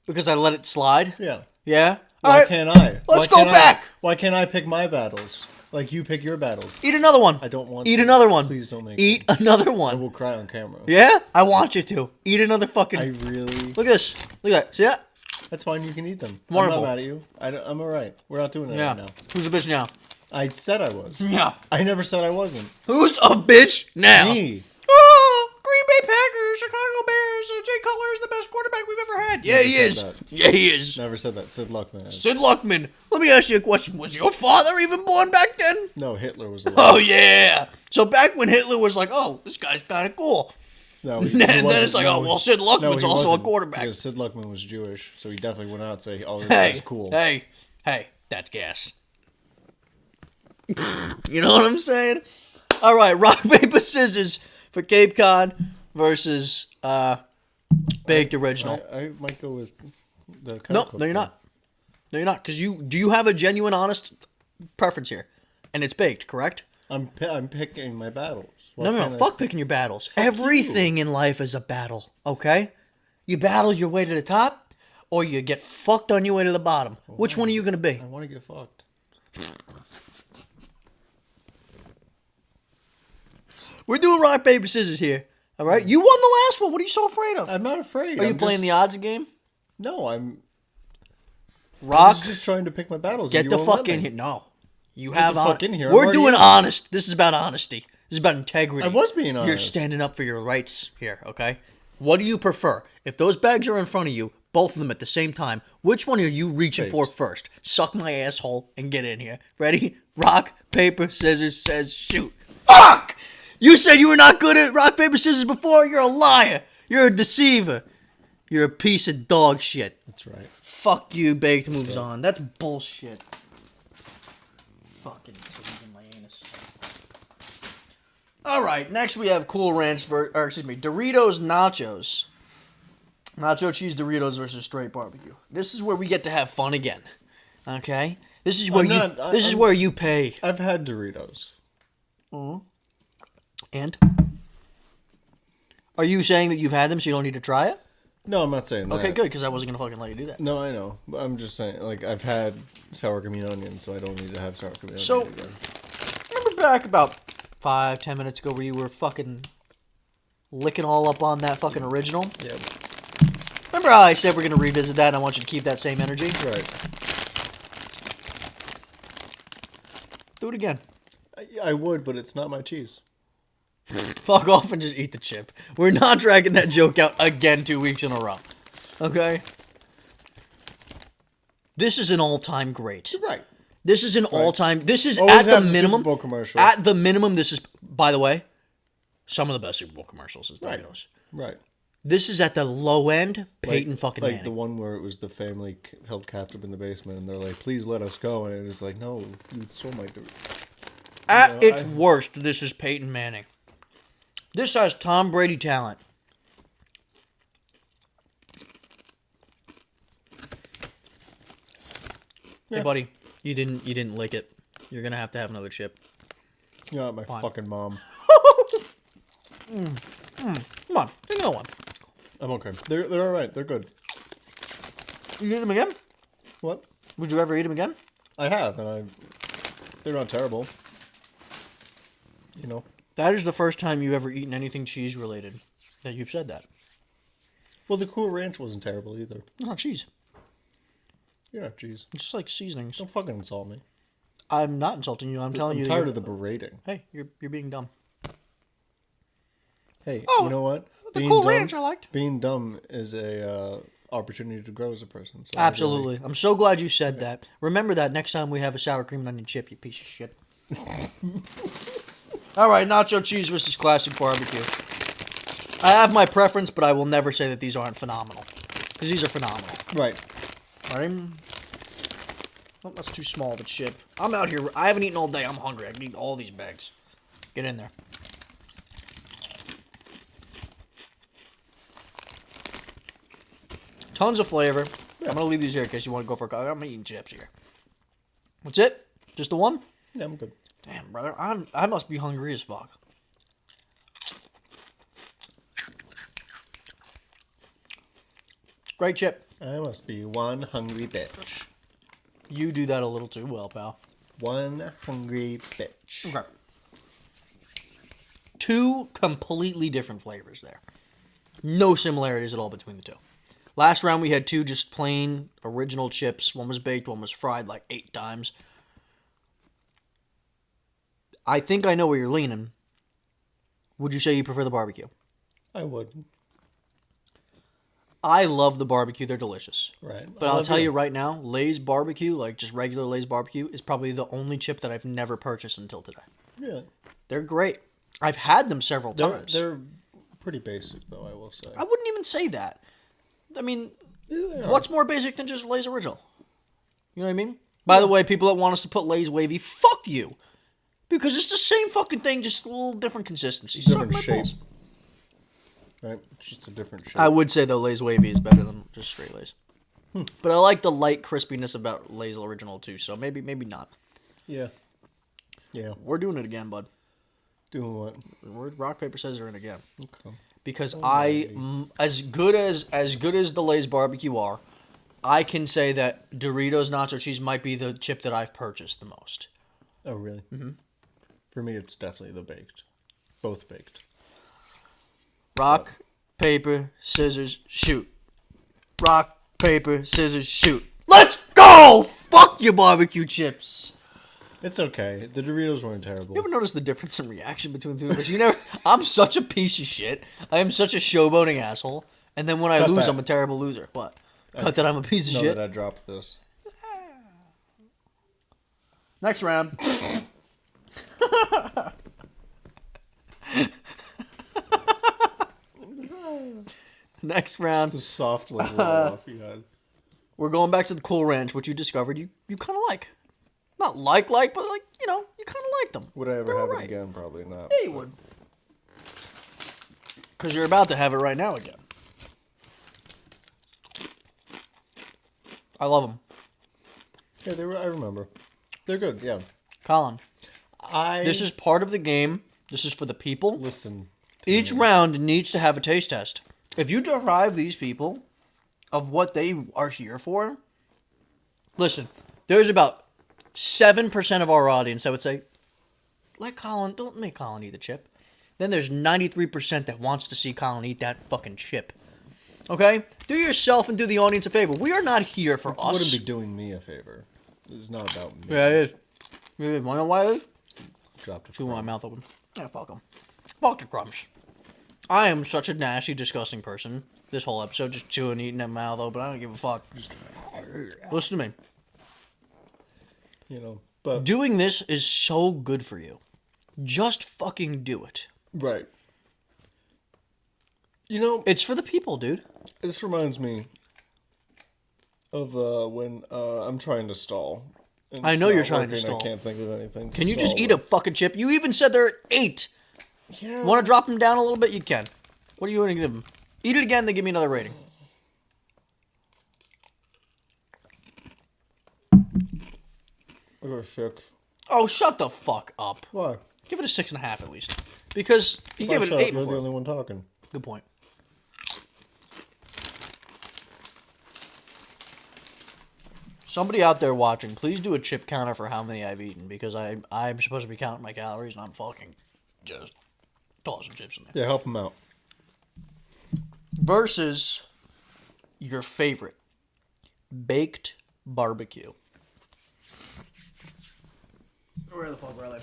Because I let it slide? Yeah. Yeah? Why Alright, can't I? let's Why go can't back! Why can't I pick my battles? Like you pick your battles. Eat another one. I don't want Eat to. another one. Please don't make Eat another I one. will cry on camera. Yeah? I want you to. Eat another fucking... I really... Look at this. Look at that. See that? That's fine, you can eat them. Wonderful. I'm not mad at you. I'm alright. We're not doing that Yeah. right now. Who's a bitch now? I said I was. Yeah. I never said I wasn't. Who's a bitch now? Me. Oh, Green Bay Packers, Chicago Bears. Jay Cutler is the best quarterback we've ever had. Yeah, Never he said is. that. Yeah, he is. Never said that. Sid Luckman. Sid Luckman. Let me ask you a question. Was your father even born back then? No, Hitler was alive. Oh, yeah. So back when Hitler was like, oh, this guy's kind of cool. No, And then it's like, oh, well, Sid Luckman's he also a wasn't, quarterback. Because Sid Luckman was Jewish, so he definitely went out and say, oh, this Hey, guy's cool. hey, that's gas. You know what I'm saying? All right, rock, paper, scissors for Cape Cod versus Baked Original. I might go with the No, you're not. No, you're not. Because do you have a genuine, honest preference here? And it's baked, correct? I'm picking my battles. No. Fuck picking your battles. Everything in life is a battle, okay? You battle your way to the top, or you get fucked on your way to the bottom. Which one are you going to be? I want to get fucked. We're doing rock, paper, scissors here. All right? You won the last one. What are you so afraid of? I'm not afraid. Are you playing the odds game? No, I'm Rock, just trying to pick my battles. get and the you won't fuck let in me. here. No. You Get have the fuck in here. I'm We're already doing in. honest. This is about honesty. This is about integrity. I was being You're honest. standing up for your rights here, okay? What do you prefer? If those bags are in front of you, both of them at the same time, which one are you reaching for first? Suck my asshole and get in here. Ready? Rock, paper, scissors, says shoot. Fuck! You said you were not good at rock, paper, scissors before? You're a liar. You're a deceiver. You're a piece of dog shit. That's right. Fuck you, Baked moves on. That's bullshit. Fucking titties in my anus. Alright, next we have Cool Ranch Doritos Nachos. Nacho cheese Doritos versus straight barbecue. This is where we get to have fun again. Okay? This is where where you pay. I've had Doritos. And? Are you saying that you've had them so you don't need to try it? No, I'm not saying that. Okay, good, because I wasn't going to fucking let you do that. No, I know. But I'm just saying, like, I've had sour cream and onion, so I don't need to have sour cream and So- onion again. Remember back about 5-10 minutes ago where you were fucking licking all up on that fucking original? Yeah. Remember how I said we're going to revisit that and I want you to keep that same energy? Right. Do it again. I would, but it's not my cheese. Fuck off and just eat the chip. We're not dragging that joke out again 2 weeks in a row. Okay? This is an all-time great. Right. This is an all-time... This is Always at the have the minimum... Super Bowl commercial. At the minimum, this is... By the way, some of the best Super Bowl commercials is Doritos. Right. This is at the low end, Peyton fucking like Manning. the one where it was the family held captive in the basement, and they're like, "Please let us go," and it was like, "No, you stole my Doritos." At its worst, this is Peyton Manning. This has Tom Brady talent. Yeah. Hey, buddy, you didn't lick it. You're gonna have to have another chip. You're not my fucking mom. Come on, take another one. I'm okay. They're all right. They're good. You eat them again? What? Would you ever eat them again? I have, and they're not terrible. You know. That is the first time you've ever eaten anything cheese related that you've said that. Well, the Cool Ranch wasn't terrible either. It's not cheese. You're not cheese. It's just like seasonings. Don't fucking insult me. I'm not insulting you. I'm telling I'm you. tired of the berating. Hey, you're being dumb. Hey, Oh, you know what? the Being Cool dumb- Ranch I liked. Being dumb is a opportunity to grow as a person. So Absolutely. I'm so glad you said that. Remember that next time we have a sour cream and onion chip, you piece of shit. All right, nacho cheese versus classic barbecue. I have my preference, but I will never say that these aren't phenomenal. Because these are phenomenal. Right. All right? Oh, that's too small of a chip. I'm out here. I haven't eaten all day. I'm hungry. I can eat all these bags. Get in there. Tons of flavor. I'm going to leave these here in case you want to go for a... I'm eating chips here. What's it? Just the one? Yeah, I'm good. Damn, brother. I must be hungry as fuck. Great chip. I must be one hungry bitch. You do that a little too well, pal. One hungry bitch. Okay. Two completely different flavors there. No similarities at all between the two. Last round we had two just plain original chips. One was baked, one was fried like 8 times. I think I know where you're leaning. Would you say you prefer the barbecue? I would. I love the barbecue. They're delicious. Right. But I'll tell you right now, Lay's barbecue, like just regular Lay's barbecue, is probably the only chip that I've never purchased until today. Yeah. They're great. I've had them several times. They're pretty basic, though, I will say. I wouldn't even say that. I mean, Yeah, they are. what's more basic than just Lay's original? You know what I mean? By the way, people that want us to put Lay's wavy, fuck you. Because it's the same fucking thing, just a little different consistency. Different Suck my shape. balls. Right? It's just a different shape. I would say, though, Lay's wavy is better than just straight Lay's. But I like the light crispiness about Lay's original, too, so maybe not. Yeah. Yeah. We're doing it again, bud. Doing what? We're rock, paper, scissors in again. Okay. Because as good as the Lay's barbecue are, I can say that Doritos Nacho Cheese might be the chip that I've purchased the most. Oh, really? Mm-hmm. For me, it's definitely the baked. Both baked. Rock, paper, scissors, shoot. Rock, paper, scissors, shoot. Let's go! Fuck your barbecue chips. It's okay. The Doritos weren't terrible. You ever notice the difference in reaction between the two of us? You never. I'm such a piece of shit. I am such a showboating asshole. And then when I Cut lose, that. I'm a terrible loser. What? Cut that I'm a piece of Know shit. that I dropped this. Next round. Next round. The soft little off you had. We're going back to the Cool Ranch, which you discovered you kind of like. Not like, but like, you know, you kind of liked them. Would I ever They're have alright. it again? Probably not. Yeah, you would. Because you're about to have it right now again. I love them. Yeah, they were. I remember. They're good. Yeah. Colin, I. this is part of the game. This is for the people. Listen. Each round needs to have a taste test. If you deprive these people of what they are here for, listen, there's about 7% of our audience that would say, don't make Colin eat the chip. Then there's 93% that wants to see Colin eat that fucking chip. Okay? Do yourself and do the audience a favor. We are not here for us. Wouldn't be doing me a favor. It's not about me. Yeah, it is. You wanna know why it is? Dropped a Chew my crumb. mouth open. Yeah, fuck them. Fuck the crumbs. I am such a nasty, disgusting person. This whole episode, just chewing, eating that mouth open. I don't give a fuck. Listen to me. You know, but Doing this is so good for you. Just fucking do it. right. You know, It's for the people, dude. this reminds me of when I'm trying to stall. And I it's know not you're trying to working, stall. I can't think of anything. Can you just eat a fucking chip? You even said they're at 8. Yeah. Want to drop them down a little bit? You can. What are you going to give them? Eat it again, then give me another rating. I got a 6. Oh, shut the fuck up. Why? Give it a 6.5 at least. Because you Why gave it an shut up? 8 You're the before. only one talking. Good point. Somebody out there watching, please do a chip counter for how many I've eaten, because I'm supposed to be counting my calories and I'm fucking just tossing chips in there. Yeah, help him out. Versus your favorite, baked barbecue. Where the fuck were they?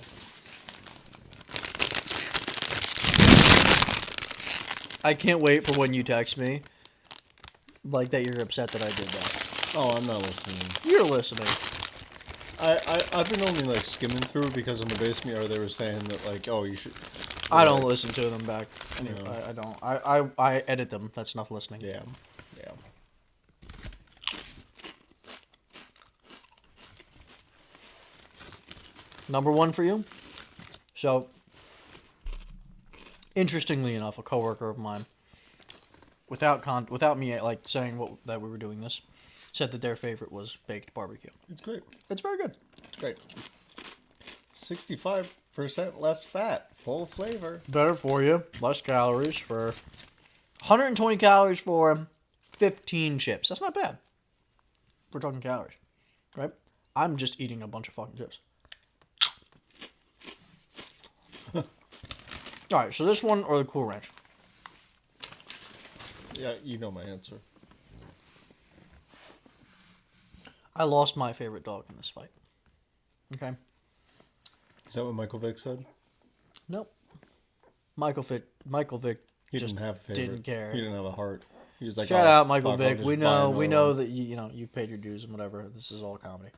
I can't wait for when you text me, like that you're upset that I did that. Oh, I'm not listening. You're listening. I've been only like skimming through because on the base me, or they were saying that like, oh, you should. I don't listen to them back. Anyway, No. I don't. I edit them. That's enough listening. Yeah, yeah. Number one for you. So, interestingly enough, a coworker of mine, without me like saying that we were doing this, said that their favorite was baked barbecue. It's great. It's very good. It's great. 65% less fat, full flavor. Better for you, less calories for 120 calories for 15 chips. That's not bad. We're talking calories, right? I'm just eating a bunch of fucking chips. All right, so this one or the Cool Ranch? Yeah, you know my answer. I lost my favorite dog in this fight. Okay. Is that what Michael Vick said? Nope. Michael Vick He just didn't have a favorite. didn't care. He didn't have a heart. He was like, Shout "Oh, out Michael fuck, I'll Vick. just We buy know another one." that you've paid your dues and whatever. This is all comedy.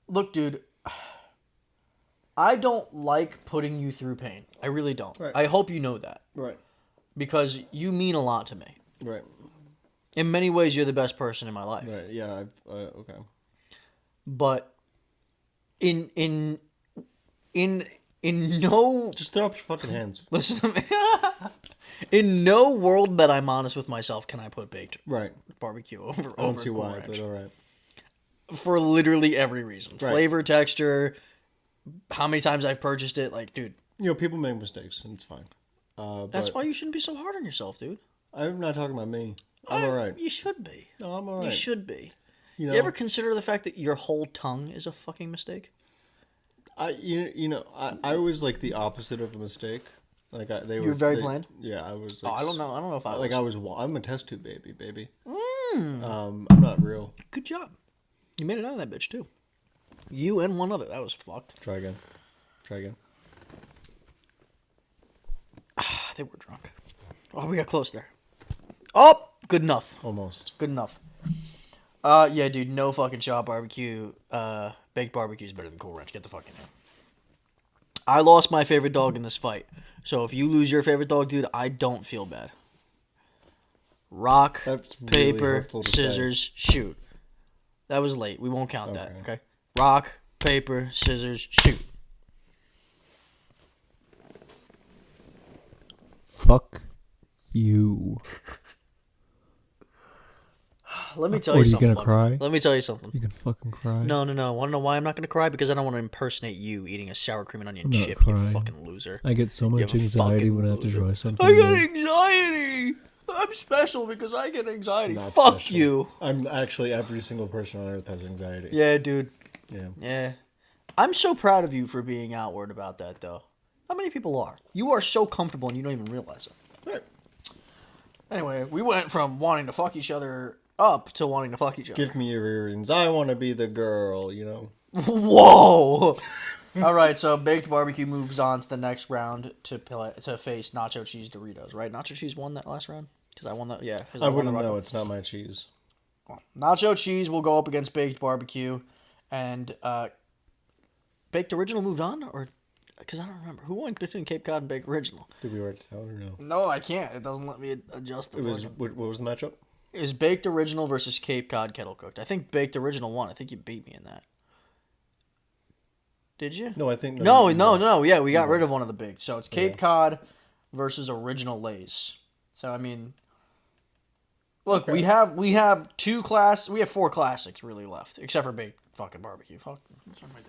Look, dude, I don't like putting you through pain. I really don't. Right. I hope you know that Right. because you mean a lot to me. Right. In many ways, you're the best person in my life. Right. Yeah. Okay. But in no Just throw up your fucking hands. listen to me. In no world that I'm honest with myself can I put baked Right. barbecue over. I don't over see Cool why, Ranch. but all right. For literally every reason. Right. Flavor, texture, how many times I've purchased it. Like, dude, You know, people make mistakes, and it's fine. that's But why you shouldn't be so hard on yourself, dude. I'm not talking about me. I'm all right. You should be. No, I'm all right. You should be. You know, You ever consider the fact that your whole tongue is a fucking mistake? I always like the opposite of a mistake. Like they were were very they- planned? Yeah, I was. Oh, Like, I don't know. I don't know if I Like was. I'm a test tube baby. I'm not real. Good job. You made it out of that bitch, too. You and one other. That was fucked. Try again. They were drunk. Oh, we got close there. Oh, good enough. Almost. Good enough. Yeah, dude, no fucking shot barbecue. Baked barbecue is better than Cool Ranch. Get the fuck in here. I lost my favorite dog in this fight. So if you lose your favorite dog, dude, I don't feel bad. Rock, That's really paper, hurtful to say. scissors, shoot. That was late. We won't count that, Okay. okay? Rock, paper, scissors, shoot. Fuck you. Let me tell What, you are you something. gonna Bubby. cry? Let me tell you something. You can fucking cry. No. Want to know why I'm not going to cry? Because I don't want to impersonate you eating a sour cream and onion I'm not chip, you crying. fucking loser. I get so much You anxiety fucking when I have to loser. draw something. I got new. anxiety. I'm special because I get anxiety. Not Fuck special. you. I'm actually every single person on earth has anxiety. Yeah, dude. Yeah. Yeah. I'm so proud of you for being outward about that, though. Not many people are. You are so comfortable and you don't even realize it. Right. Anyway, we went from wanting to fuck each other up to wanting to fuck each other. Give me your earrings. I want to be the girl. You know. Whoa! All right, so baked barbecue moves on to the next round to face nacho cheese Doritos. Right? Nacho cheese won that last round because I won that. Yeah, 'cause I won the wouldn't round. know. It's not my cheese. Nacho cheese will go up against baked barbecue, and baked original moved on, or because I don't remember who won between Cape Cod and baked original. Did we write it down or no? No, I can't. It doesn't let me adjust the. It was. fucking- What was the matchup? It was baked original versus Cape Cod kettle cooked. I think baked original won. I think you beat me in that. Did you? No, I think No. Yeah, we got rid of one of the baked. So it's Cape Cod versus original Lay's. So I mean, look, we have we have four classics really left, except for baked fucking barbecue. Fuck. That's what I did.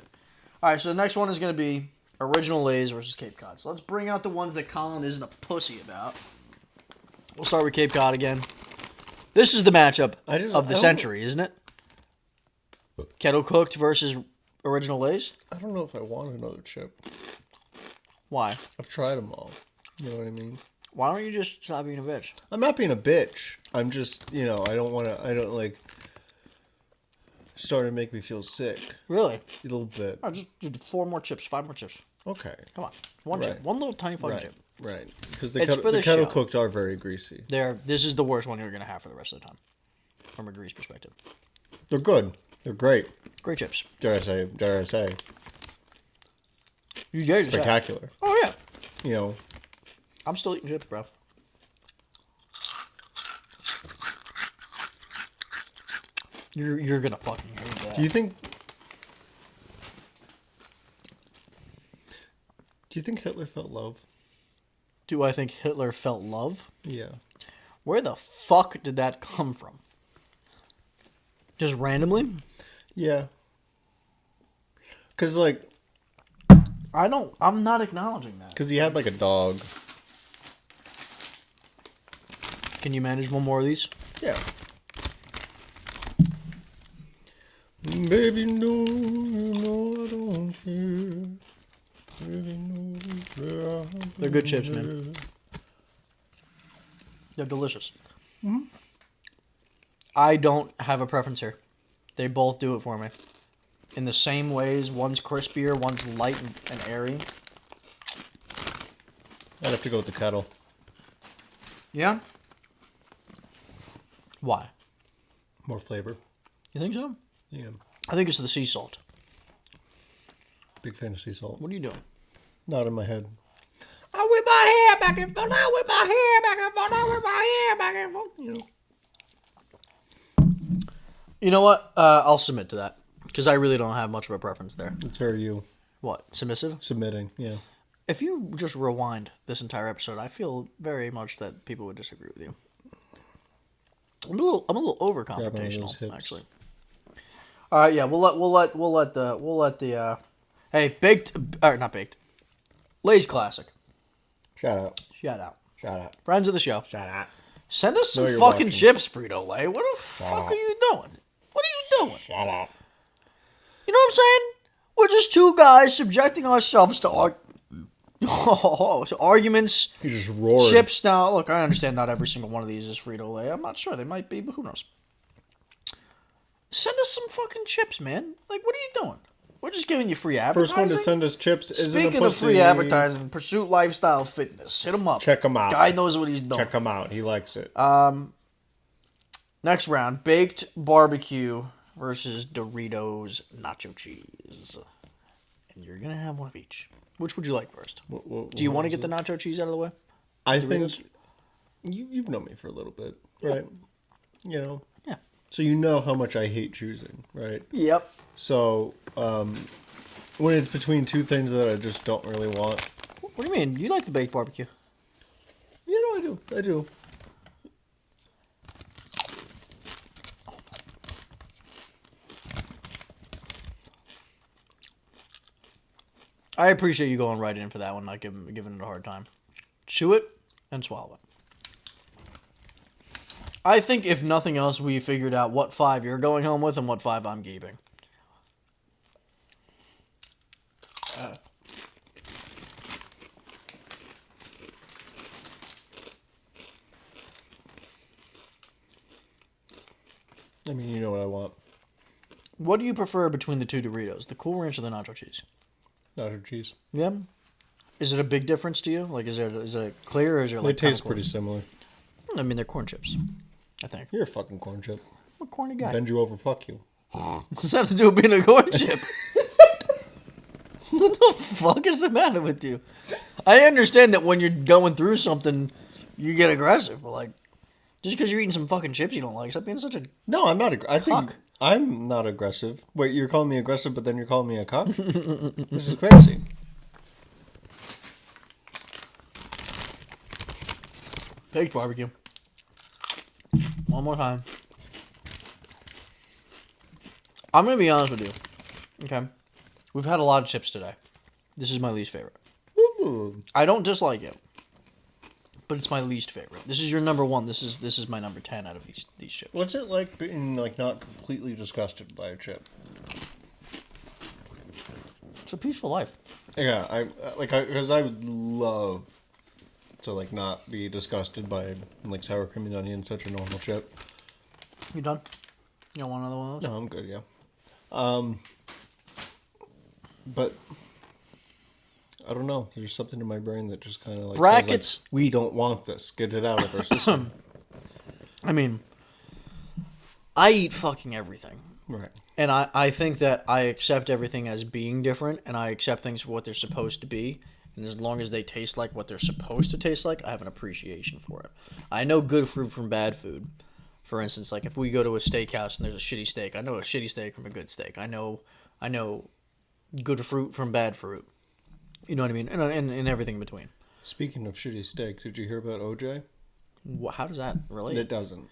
All right, so the next one is gonna be original Lay's versus Cape Cod. So let's bring out the ones that Colin isn't a pussy about. We'll start with Cape Cod again. This is the matchup I of the don't- century, isn't it? Kettle cooked versus original Lay's. I don't know if I want another chip. Why? I've tried them all. You know what I mean? Why don't you just stop being a bitch? I'm not being a bitch. I'm just, I don't want to. I don't like. Starting to make me feel sick Really? a little bit. Oh, just do 4 more chips, 5 more chips. Okay. Come on, one Right. chip, one little tiny fucking Right. chip. Right. Because It's for the the kettle show. cooked are very greasy. This is the worst one you're gonna have for the rest of the time, from a grease perspective. They're good. They're great. Great chips. Dare I say? You dare to say. Spectacular. Oh yeah, You know. I'm still eating chips, bro. You're gonna fucking hate that. Do you think Hitler felt love? Do I think Hitler felt love? Yeah. Where the fuck did that come from? Just randomly? Yeah. Cause like, I'm not acknowledging that. cause he had like a dog. Can you manage one more of these? Yeah. Baby, no, you know I don't care. Baby, no, They're good chips, man. They're delicious. I don't have a preference here. They both do it for me. In the same ways, one's crispier, one's light and airy. I'd have to go with the kettle. Yeah? Why? More flavor. You think so? Yeah. I think it's the sea salt. Big fan of sea salt. What are you doing? Not in my head. I whip my hair back and forth, I whip my hair back and forth, I whip my hair back and forth. You know what? I'll submit to that. Because I really don't have much of a preference there. It's very you. What? Submissive? Submitting, yeah. If you just rewind this entire episode, I feel very much that people would disagree with you. I'm a little over confrontational, actually. All right, yeah, we'll let the hey, not baked. Lay's Classic. Shout out. Shout out. Shout out. Friends of the show. Shout out. Send us some Know you're fucking watching. chips, Frito Lay. What the fuck are you doing? What are you doing? Shout out. You know what I'm saying? We're just two guys subjecting ourselves to arguments. You just roared. Chips. Now, look, I understand not every single one of these is Frito Lay. I'm not sure. They might be, but who knows? Send us some fucking chips, man. Like, what are you doing? We're just giving you free advertising. First one to send us chips isn't a Speaking pussy. of free advertising, Pursuit Lifestyle Fitness. Hit him up. Check him out. Guy knows what he's doing. Check him out. He likes it. Next round, baked barbecue versus Doritos nacho cheese. And you're going to have one of each. Which would you like first? Do you want to get the nacho cheese out of the way? I Doritos? think you've known me for a little bit, right? You know? Yeah. So you know how much I hate choosing, right? Yep. So when it's between two things that I just don't really want. What do you mean? You like the baked barbecue? You know, I do. I appreciate you going right in for that one, not giving it a hard time. Chew it and swallow it. I think if nothing else, we figured out what 5 you're going home with and what 5 I'm keeping. I mean, you know what I want. What do you prefer between the two Doritos, the Cool Ranch or the nacho cheese? Nacho cheese. Yeah. Is it a big difference to you? Like, is it clear or is it like? They taste pretty similar. I mean, they're corn chips. I think. You're a fucking corn chip. I'm a corny guy. Bend you over, fuck you. What does that have to do with being a corn chip? What the fuck is the matter with you? I understand that when you're going through something, you get aggressive, but like, just because you're eating some fucking chips you don't like, stop being such a... No, I'm not. I think Cock. I'm not aggressive. Wait, you're calling me aggressive, but then you're calling me a cock? This is crazy. Baked barbecue. One more time. I'm going to be honest with you. Okay? We've had a lot of chips today. This is my least favorite. Ooh. I don't dislike it, but it's my least favorite. This is your number 1. This is my number 10 out of these chips. What's it like being like not completely disgusted by a chip? It's a peaceful life. Yeah, because I would love to like not be disgusted by like sour cream and onion, such a normal chip. You done? You don't want another one of those? No, I'm good. Yeah. But I don't know. There's something in my brain that just kind of like Brackets. says, like, we don't want this. Get it out of our system. I mean, I eat fucking everything. Right. And I think that I accept everything as being different, and I accept things for what they're supposed to be. And as long as they taste like what they're supposed to taste like, I have an appreciation for it. I know good food from bad food. For instance, like if we go to a steakhouse and there's a shitty steak, I know a shitty steak from a good steak. I know good fruit from bad fruit. You know what I mean? And everything in between. Speaking of shitty steak, did you hear about OJ? How does that relate? It doesn't.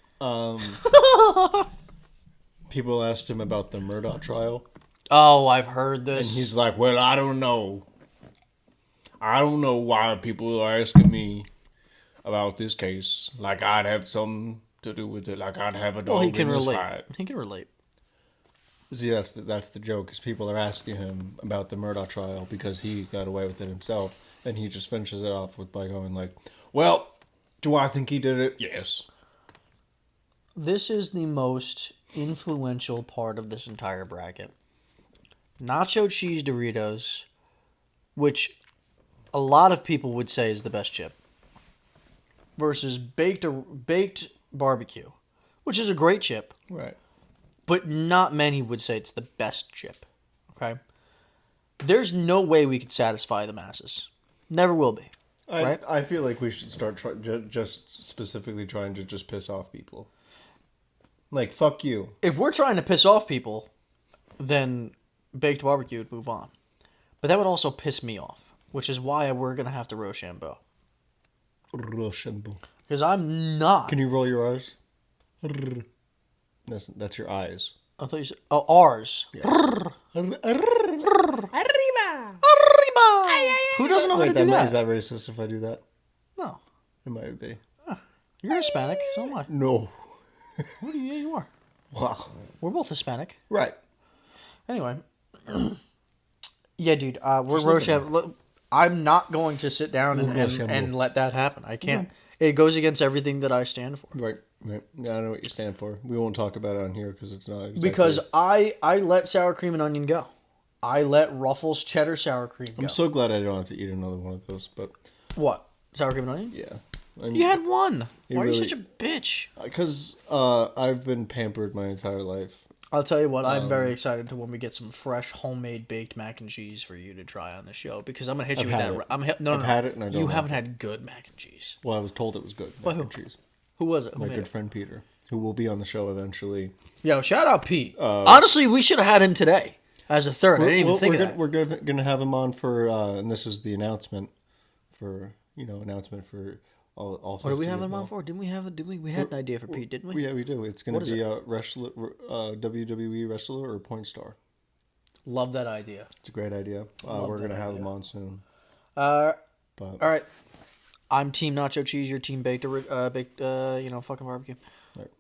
People asked him about the Murdoch trial, Oh, I've heard this. and he's like, "Well, I don't know. I don't know why people are asking me. about this case, like I'd have something to do with it, like I'd have a dog Well, he can in this relate. fight. He can relate. See, that's the joke, is people are asking him about the Murdoch trial because he got away with it himself, and he just finishes it off by going like, well, do I think he did it? Yes. This is the most influential part of this entire bracket. Nacho cheese Doritos, which a lot of people would say is the best chip, versus baked barbecue, which is a great chip, Right. but not many would say it's the best chip. Okay? There's no way we could satisfy the masses. Never will be. Right? I feel like we should start just specifically trying to just piss off people. Like, fuck you. If we're trying to piss off people, then baked barbecue would move on. But that would also piss me off, which is why we're going to have to Rochambeau. Rochambeau. Because I'm not. Can you roll your R's? That's your eyes. I thought you said. Oh, ours. Yeah. Arriba! Who doesn't know how to do that? Is that racist if I do that? No. It might be. You're Hispanic, so am I. No. What are you? Yeah, you are. Wow. We're both Hispanic. Right. Anyway. Yeah, dude. We're Rochambeau. I'm not going to sit down and let that happen. I can't. It goes against everything that I stand for. Right. Right. Yeah, I know what you stand for. We won't talk about it on here because it's not exactly... Because I let sour cream and onion go. I let Ruffles cheddar sour cream go. I'm so glad I don't have to eat another one of those, but... What? Sour cream and onion? Yeah. You had one. Why are you really- such a bitch? Because I've been pampered my entire life. I'll tell you what, I'm very excited to when we get some fresh homemade baked mac and cheese for you to try on the show, because I'm gonna hit you with had that. it. No, had it and I don't You like haven't had good mac and cheese. Well, I was told it was good. By Mac who? and cheese. Who was it? Who My made good it? friend Peter, who will be on the show eventually. Yo, shout out Pete. Honestly, we should have had him today as a third. I didn't even think of that. We're gonna have him on for, and this is the announcement for all. What did we have him on for? Didn't we have? We had an idea for Pete, didn't we? Yeah, we do. It's gonna What is be a wrestler, WWE wrestler or porn star. Love that idea. It's a great idea. We're gonna have him on soon. All But right. I'm team nacho cheese. You're team baked fucking barbecue. Right.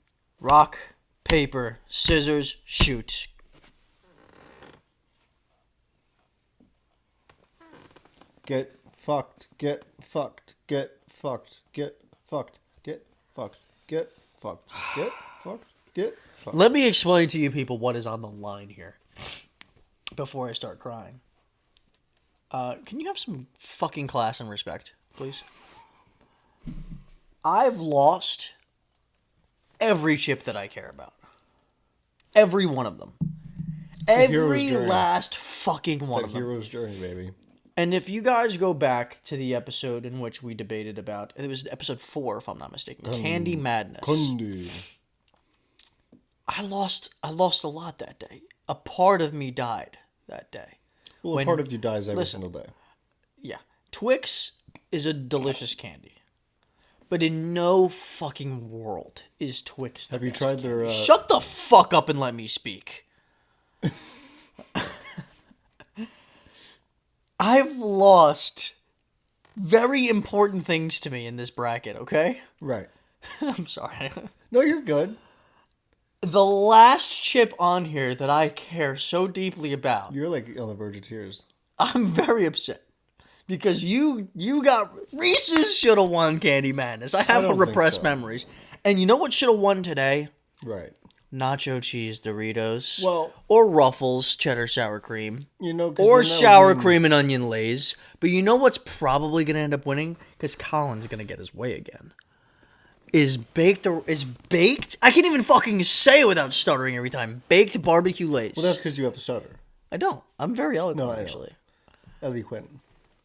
Rock, paper, scissors, shoot. Get fucked. Get fucked. Get fucked. Get fucked. Get fucked. Get fucked. Get fucked. Get fucked. Let me explain to you people what is on the line here before I start crying. Can you have some fucking class and respect, please? I've lost every chip that I care about. Every one of them. hero's Every journey. last fucking one That of them. hero's journey, baby. And if you guys go back to the episode in which we debated about, it was episode 4, if I'm not mistaken, Candy Madness. Kundi. I lost a lot that day. A part of me died that day. Well, a part of you dies every listen. single day. Yeah. Twix is a delicious candy. But in no fucking world is Twix the Have you best tried their, candy. Shut the fuck up and let me speak. I've lost very important things to me in this bracket, okay? Right. I'm sorry. No, you're good. The last chip on here that I care so deeply about, You're like on the verge of tears. I'm very upset. Because you got Reese's should have won Candy Madness. I have don't think repressed so. memories. And you know what should have won today? Right. Nacho cheese Doritos. Well- or Ruffles cheddar sour cream. You know, 'cause Or then that would sour mean- cream and onion lays. But you know what's probably going to end up winning? Because Colin's going to get his way again. Is baked. I can't even fucking say it without stuttering every time. Baked barbecue lays. Well, that's because you have a stutter. I don't. I'm very eloquent, I know. actually. Eloquent.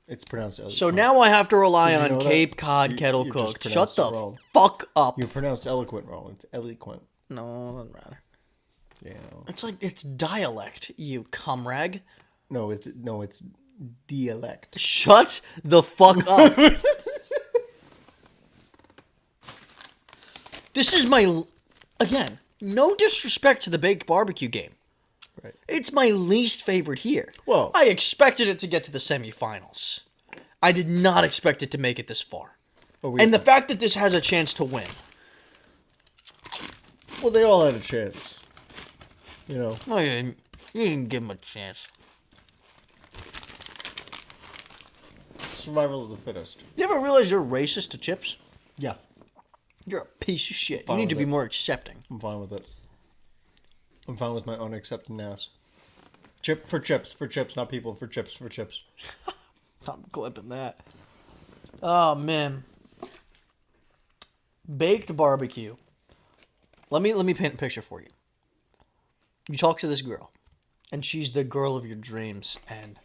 It's pronounced eloquent. So now I have to rely Did you on know that? Cape Cod You kettle just cooked. Shut pronounced the it wrong. fuck up. You pronounced eloquent wrong. It's eloquent. No, it doesn't matter. Yeah. It's like it's dialect, you cumrag. No, it's dialect. Shut the fuck up. This is again, no disrespect to the baked barbecue game. Right. It's my least favorite here. Well- I expected it to get to the semifinals. I did not expect it to make it this far. And the fact that this has a chance to win. Well, they all had a chance. You know. Oh, yeah, you didn't give him a chance. Survival of the fittest. You ever realize you're racist to chips? Yeah. You're a piece of shit. Fine You need to with be it. more accepting. I'm fine with it. I'm fine with my own accepting ass. Chip for chips, not people, for chips. I'm clipping that. Oh, man. Baked barbecue. Let me paint a picture for you. You talk to this girl, and she's the girl of your dreams, and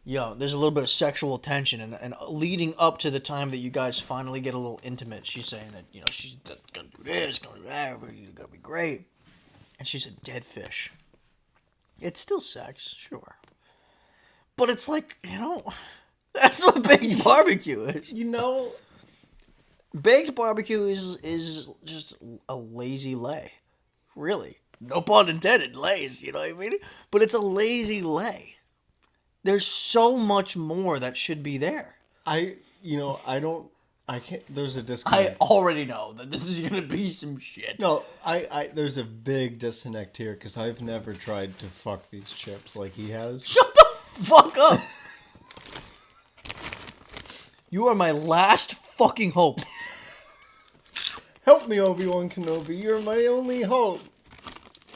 there's a little bit of sexual tension, and leading up to the time that you guys finally get a little intimate, she's saying that, she's gonna do this, gonna do that, gonna be great. And she's a dead fish. It's still sex, sure. But it's like, that's what baked barbecue is. Baked barbecue is just a lazy lay. Really. No pun intended, lays, you know what I mean? But it's a lazy lay. There's so much more that should be there. I can't, there's a I disconnect. already know that this is going to be some shit. No, there's a big disconnect here, because I've never tried to fuck these chips like he has. Shut the fuck up! You are my last fucking hope. Help me, Obi-Wan Kenobi, you're my only hope.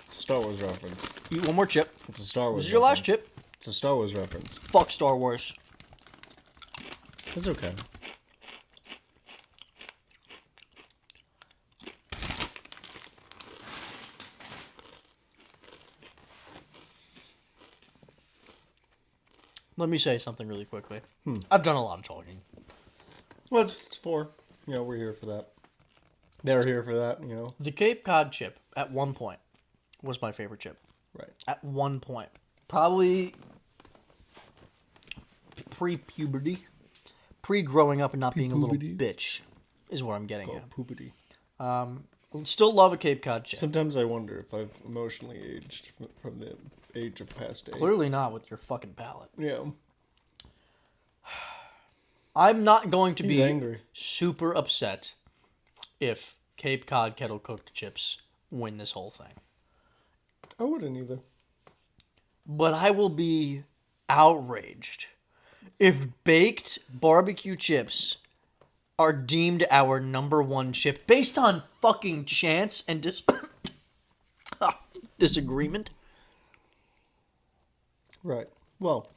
It's a Star Wars reference. Eat one more chip. It's a Star Wars This is your last reference. chip. It's a Star Wars reference. Fuck Star Wars. It's okay. Let me say something really quickly. I've done a lot of talking. Well, it's 4. We're here for that. They're here for that, The Cape Cod chip, at one point, was my favorite chip. Right. At one point. Probably pre-puberty. Pre-growing up and not being a little bitch is what I'm getting at. Poopity. Still love a Cape Cod chip. Sometimes I wonder if I've emotionally aged from the age of past 8. Clearly not with your fucking palate. Yeah. I'm not going to He's be angry. super upset if Cape Cod kettle cooked chips win this whole thing. I wouldn't either. But I will be outraged if baked barbecue chips are deemed our number one chip based on fucking chance and disagreement. Right. Well,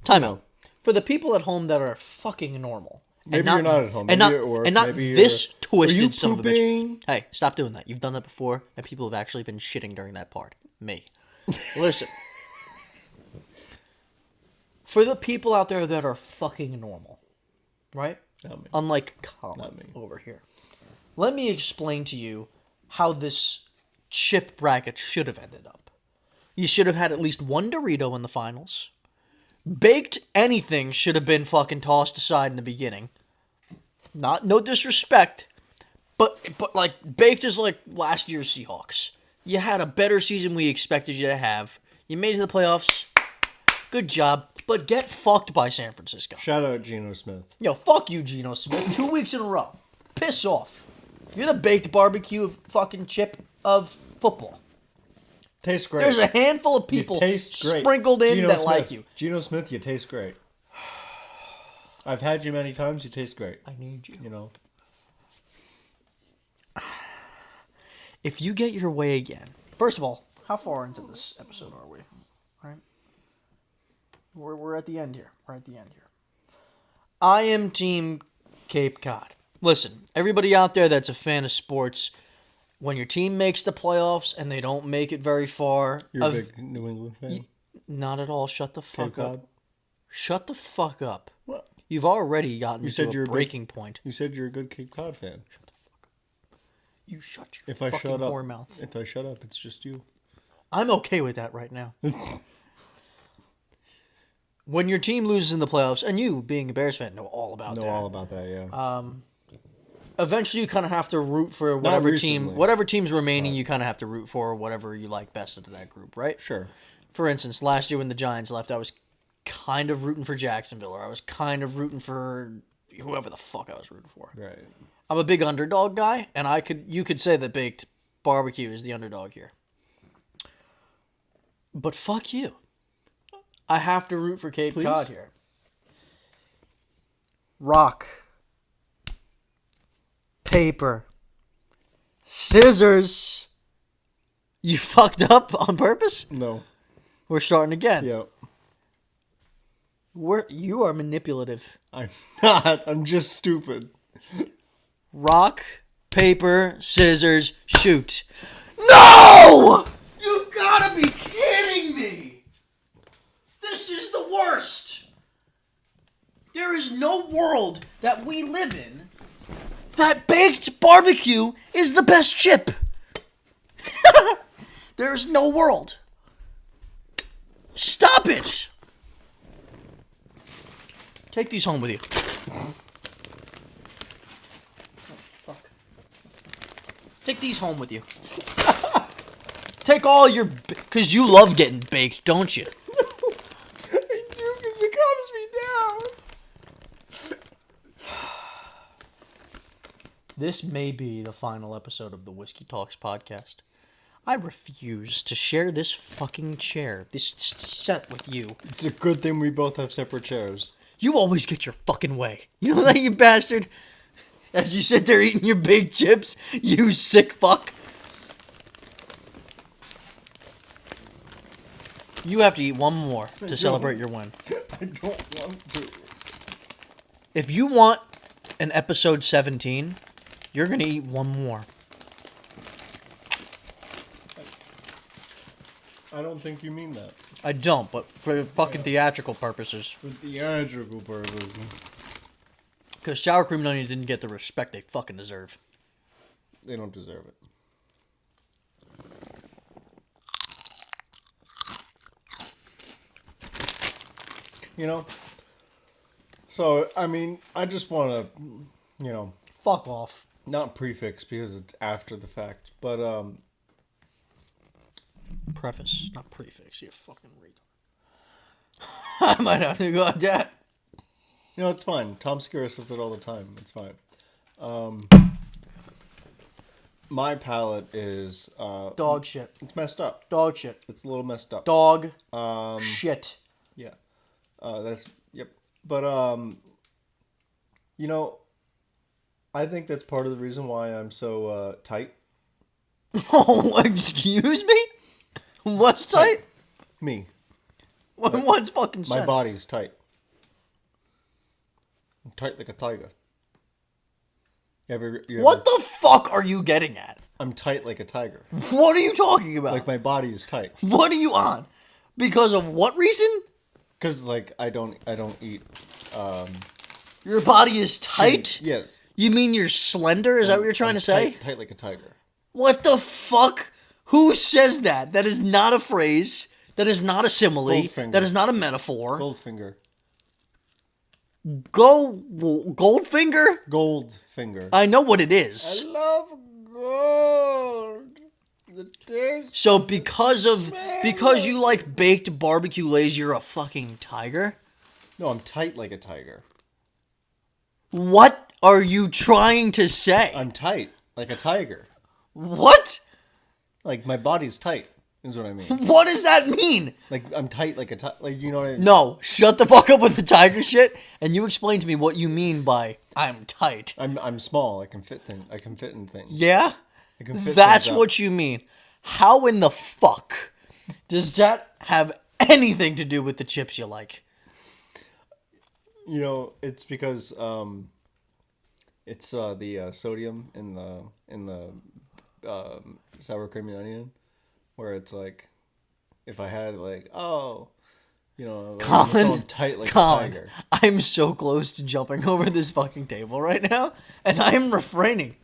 Time out. For the people at home that are fucking normal. maybe you're not at home. And Maybe not, you're at work. and not Maybe this Are you twisted son of a bitch. pooping? Hey, stop doing that. You've done that before, and people have actually been shitting during that part. Me. Listen. For the people out there that are fucking normal, right? Not me. Unlike Colin Not me. over here. Let me explain to you how this chip bracket should have ended up. You should have had at least one Dorito in the finals. Baked anything should have been fucking tossed aside in the beginning. No disrespect, but like baked is like last year's Seahawks. You had a better season we expected you to have. You made it to the playoffs. Good job, but get fucked by San Francisco. Shout out Geno Smith. Yo, fuck you, Geno Smith. 2 weeks in a row. Piss off. You're the baked barbecue of fucking chip of football. Tastes great. There's a handful of You people taste great. sprinkled in Geno that Smith. like you. Geno Smith, you taste great. I've had you many times. You taste great. I need you. You know. If you get your way again, first of all, how far into this episode are we? Right? We're at the end here. I am Team Cape Cod. Listen, everybody out there that's a fan of sports, when your team makes the playoffs and they don't make it very far, You're a big New England fan. not at all. Shut the fuck Cape up. Cod. Shut the fuck up. What? You've already gotten You said to you're a a big- breaking point. You said you're a good Cape Cod fan. You shut your If I fucking shut up, whore mouth. if I shut up, it's just you. I'm okay with that right now. When your team loses in the playoffs, and you, being a Bears fan, know all about Know that. all about that, yeah. Eventually, you kind of have to root for whatever recently. team's remaining. You kind of have to root for whatever you like best out of that group, right? Sure. For instance, last year when the Giants left, I was kind of rooting for Jacksonville, or I was kind of rooting for whoever the fuck I was rooting for. Right. I'm a big underdog guy, and you could say that baked barbecue is the underdog here. But fuck you. I have to root for Cape Cod here. Rock. Paper. Scissors. You fucked up on purpose? No. We're starting again. Yeah. You are manipulative. I'm not. I'm just stupid. Rock, paper, scissors, shoot. No! You've gotta be kidding me! This is the worst! There is no world that we live in that baked barbecue is the best chip. There is no world. Stop it! Take these home with you. Take these home with you. Take all your... Because you love getting baked, don't you? I do, because it calms me down. This may be the final episode of the Whiskey Talks podcast. I refuse to share this fucking chair, this set with you. It's a good thing we both have separate chairs. You always get your fucking way. You know that, you bastard? As you sit there eating your baked chips, you sick fuck. You have to eat one more to celebrate your win. I don't want to. If you want an episode 17, you're going to eat one more. I don't think you mean that. I don't, but for fucking theatrical purposes. For theatrical purposes. Because sour cream and onion didn't get the respect they fucking deserve. They don't deserve it. You know? So, I mean, I just want to, you know, Fuck off. not prefix because it's after the fact, but, Preface, not prefix. You fucking retard. I might have to go at that. you know, it's fine. Tom Segura says it all the time. It's fine. My palate is, Dog shit. it's messed up. Dog shit. It's a little messed up. Dog shit. Yeah. That's, yep. But, you know, I think that's part of the reason why I'm so, tight. Oh, excuse me? What's tight? Me. What's fucking sense? My body's tight. I'm tight like a tiger. What the fuck are you getting at? I'm tight like a tiger. What are you talking about? Like my body is tight. What are you on? Because of what reason? Cause like I don't eat. Your body is tight? Yes. You mean you're slender? Is that what you're trying to say? Tight like a tiger. What the fuck? Who says that? That is not a phrase. That is not a simile. Goldfinger. That is not a metaphor. Goldfinger. Goldfinger? Goldfinger. I know what it is. love gold. The taste. So because you like baked barbecue lays, you're a fucking tiger? No, I'm tight like a tiger. What are you trying to say? I'm tight like a tiger. What? Like my body's tight is what I mean. What does that mean? Like I'm tight like a tiger. Like you know what I mean? No, shut the fuck up with the tiger shit, and you explain to me what you mean by I'm tight. I'm small. I can fit I can fit in things. Yeah? I can fit That's things up. what you mean. How in the fuck does that have anything to do with the chips you like? You know, it's because it's the sodium in the sour cream and onion, where it's like, if I had like, oh, you know, Colin, so I'm tight like a Colin, tiger. I'm so close to jumping over this fucking table right now, and I am refraining.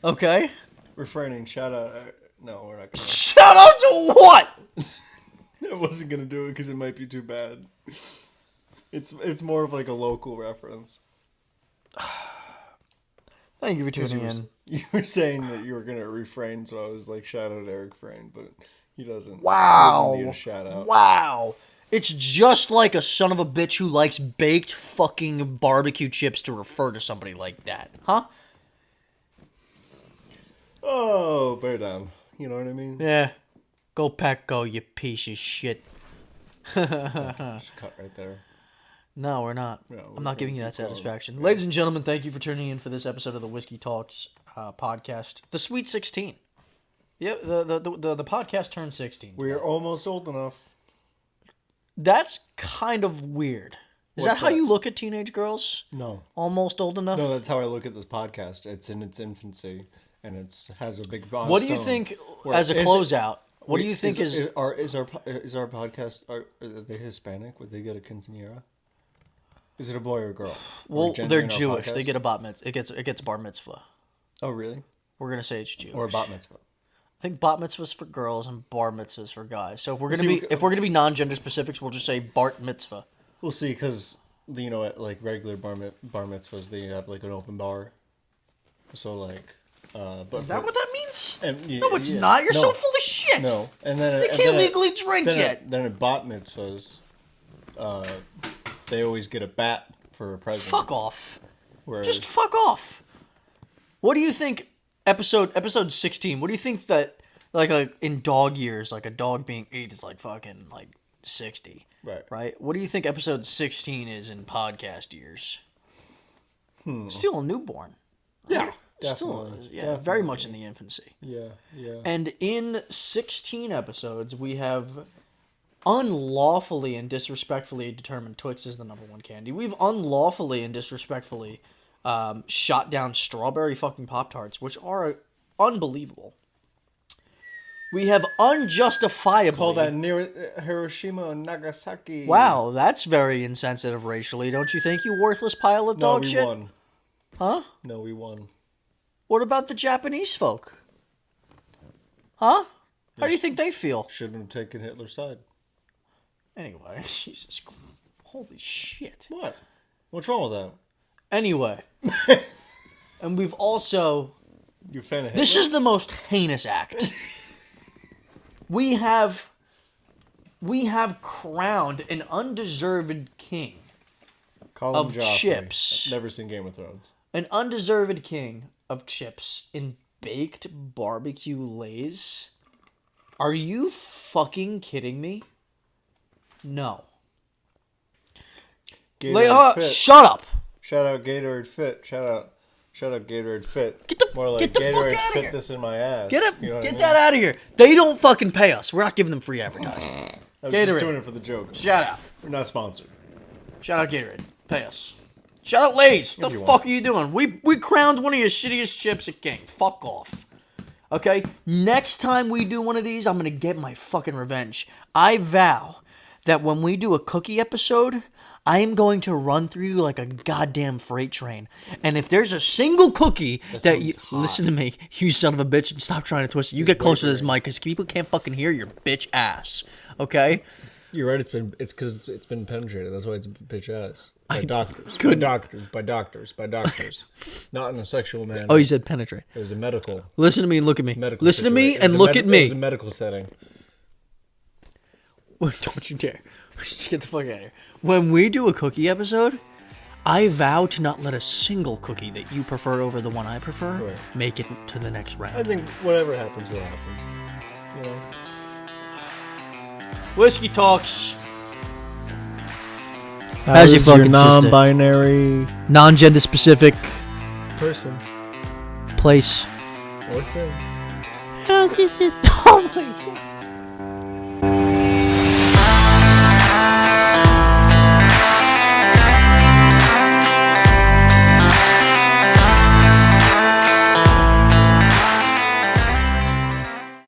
Okay? Refraining, shout out. No, we're not gonna. Shout out to what? I wasn't gonna do it because it might be too bad. It's more of like a local reference. Thank you for tuning in. You were saying that you were gonna refrain, so I was like, shout out Eric Frayne, but he doesn't. Wow. He doesn't need a shout out. Wow. It's just like a son of a bitch who likes baked fucking barbecue chips to refer to somebody like that. Huh? Oh, bear down. You know what I mean? Yeah. Go Pack Go, you piece of shit. Just cut right there. No, we're not. No, I'm we're not giving gonna you that keep going. satisfaction. Ladies and gentlemen, thank you for tuning in for this episode of the Whiskey Talks podcast. The Sweet 16. Yeah, the podcast turned 16. We are almost old enough. That's kind of weird. Is What's that how that? you look at teenage girls? No. Almost old enough? No, that's how I look at this podcast. It's in its infancy, and it has a big milestone. What do you think, Where- as a is it- closeout, what do you think is... our podcast, are they Hispanic? Would they get a quinceañera? Is it a boy or a girl? Are we Well, gendering they're our Jewish. podcast? They get a bat mitzvah. It gets bar mitzvah. Oh, really? We're going to say it's Jewish. Or a bat mitzvah? I think bat mitzvah's for girls and bar mitzvah's for guys. So if we're See, gonna be non-gender specifics, we'll just say Bart mitzvah. We'll see, because, you know, at like regular bar mitzvahs, they have like an open bar. So like, but Is that what that means? And, No, it's not. You're so full of shit. No, and then They can't legally drink then yet. Then at bat mitzvahs, they always get a bat for a present. Fuck off. Whereas, Just fuck off. What do you think? Episode 16. What do you think that like in dog years, like a dog being 8 is like fucking like 60, Right. Right. What do you think episode 16 is in podcast years? Still a newborn. Yeah. Still, Definitely. yeah, very much in the infancy. Yeah. And in 16 episodes, we have unlawfully and disrespectfully determined Twix is the number one candy. We've unlawfully and disrespectfully shot down strawberry fucking Pop-Tarts, which are unbelievable. We have unjustifiably... Call that near Hiroshima and Nagasaki. Wow, that's very insensitive racially, don't you think, you worthless pile of No, dog we shit? won. Huh? No, we won. What about the Japanese folk? Huh? How do you think they feel? Shouldn't have taken Hitler's side. Anyway, Jesus Christ. Holy shit. What? What's wrong with that? Anyway. And we've also... You a fan of Hitler? This is the most heinous act. We have crowned an undeserved king. Colin of Joffrey. chips. I've never seen Game of Thrones. An undeserved king of chips in baked barbecue lays. Are you fucking kidding me? No. Gatorade Fit. Shut up. Shout out Gatorade Fit. Shout out Gatorade Fit. Get the More like fuck Gatorade outta Fit here. this in my ass. Get it. You know what I Get mean? that out of here. They don't fucking pay us. We're not giving them free advertising. I was Gatorade. just doing it for the joke. Shout out. We're not sponsored. Shout out Gatorade. Pay us. Shout out Lay's. What the you fuck want. are you doing? We crowned one of your shittiest chips at King. Fuck off. Okay? Next time we do one of these, I'm gonna get my fucking revenge. I vow that when we do a cookie episode, I am going to run through you like a goddamn freight train. And if there's a single cookie that you... sounds hot. Listen to me, you son of a bitch, and stop trying to twist it. You get closer to this mic, because people can't fucking hear your bitch ass. Okay? You're right. It's because it's been penetrated. That's why it's bitch ass. By doctors. By doctors. Not in a sexual manner. Oh, you said penetrate. It was a medical. Listen to me and look at me. Medical Listen to me situation. and It was look a at It me. was a medical setting. Don't you dare. Just get the fuck out of here. When we do a cookie episode, I vow to not let a single cookie that you prefer over the one I prefer Right. make it to the next I round. think whatever happens will happen. You know? Whiskey Talks. How's your your fucking sister? non-binary Non-gender specific Person place. or thing. Oh my god.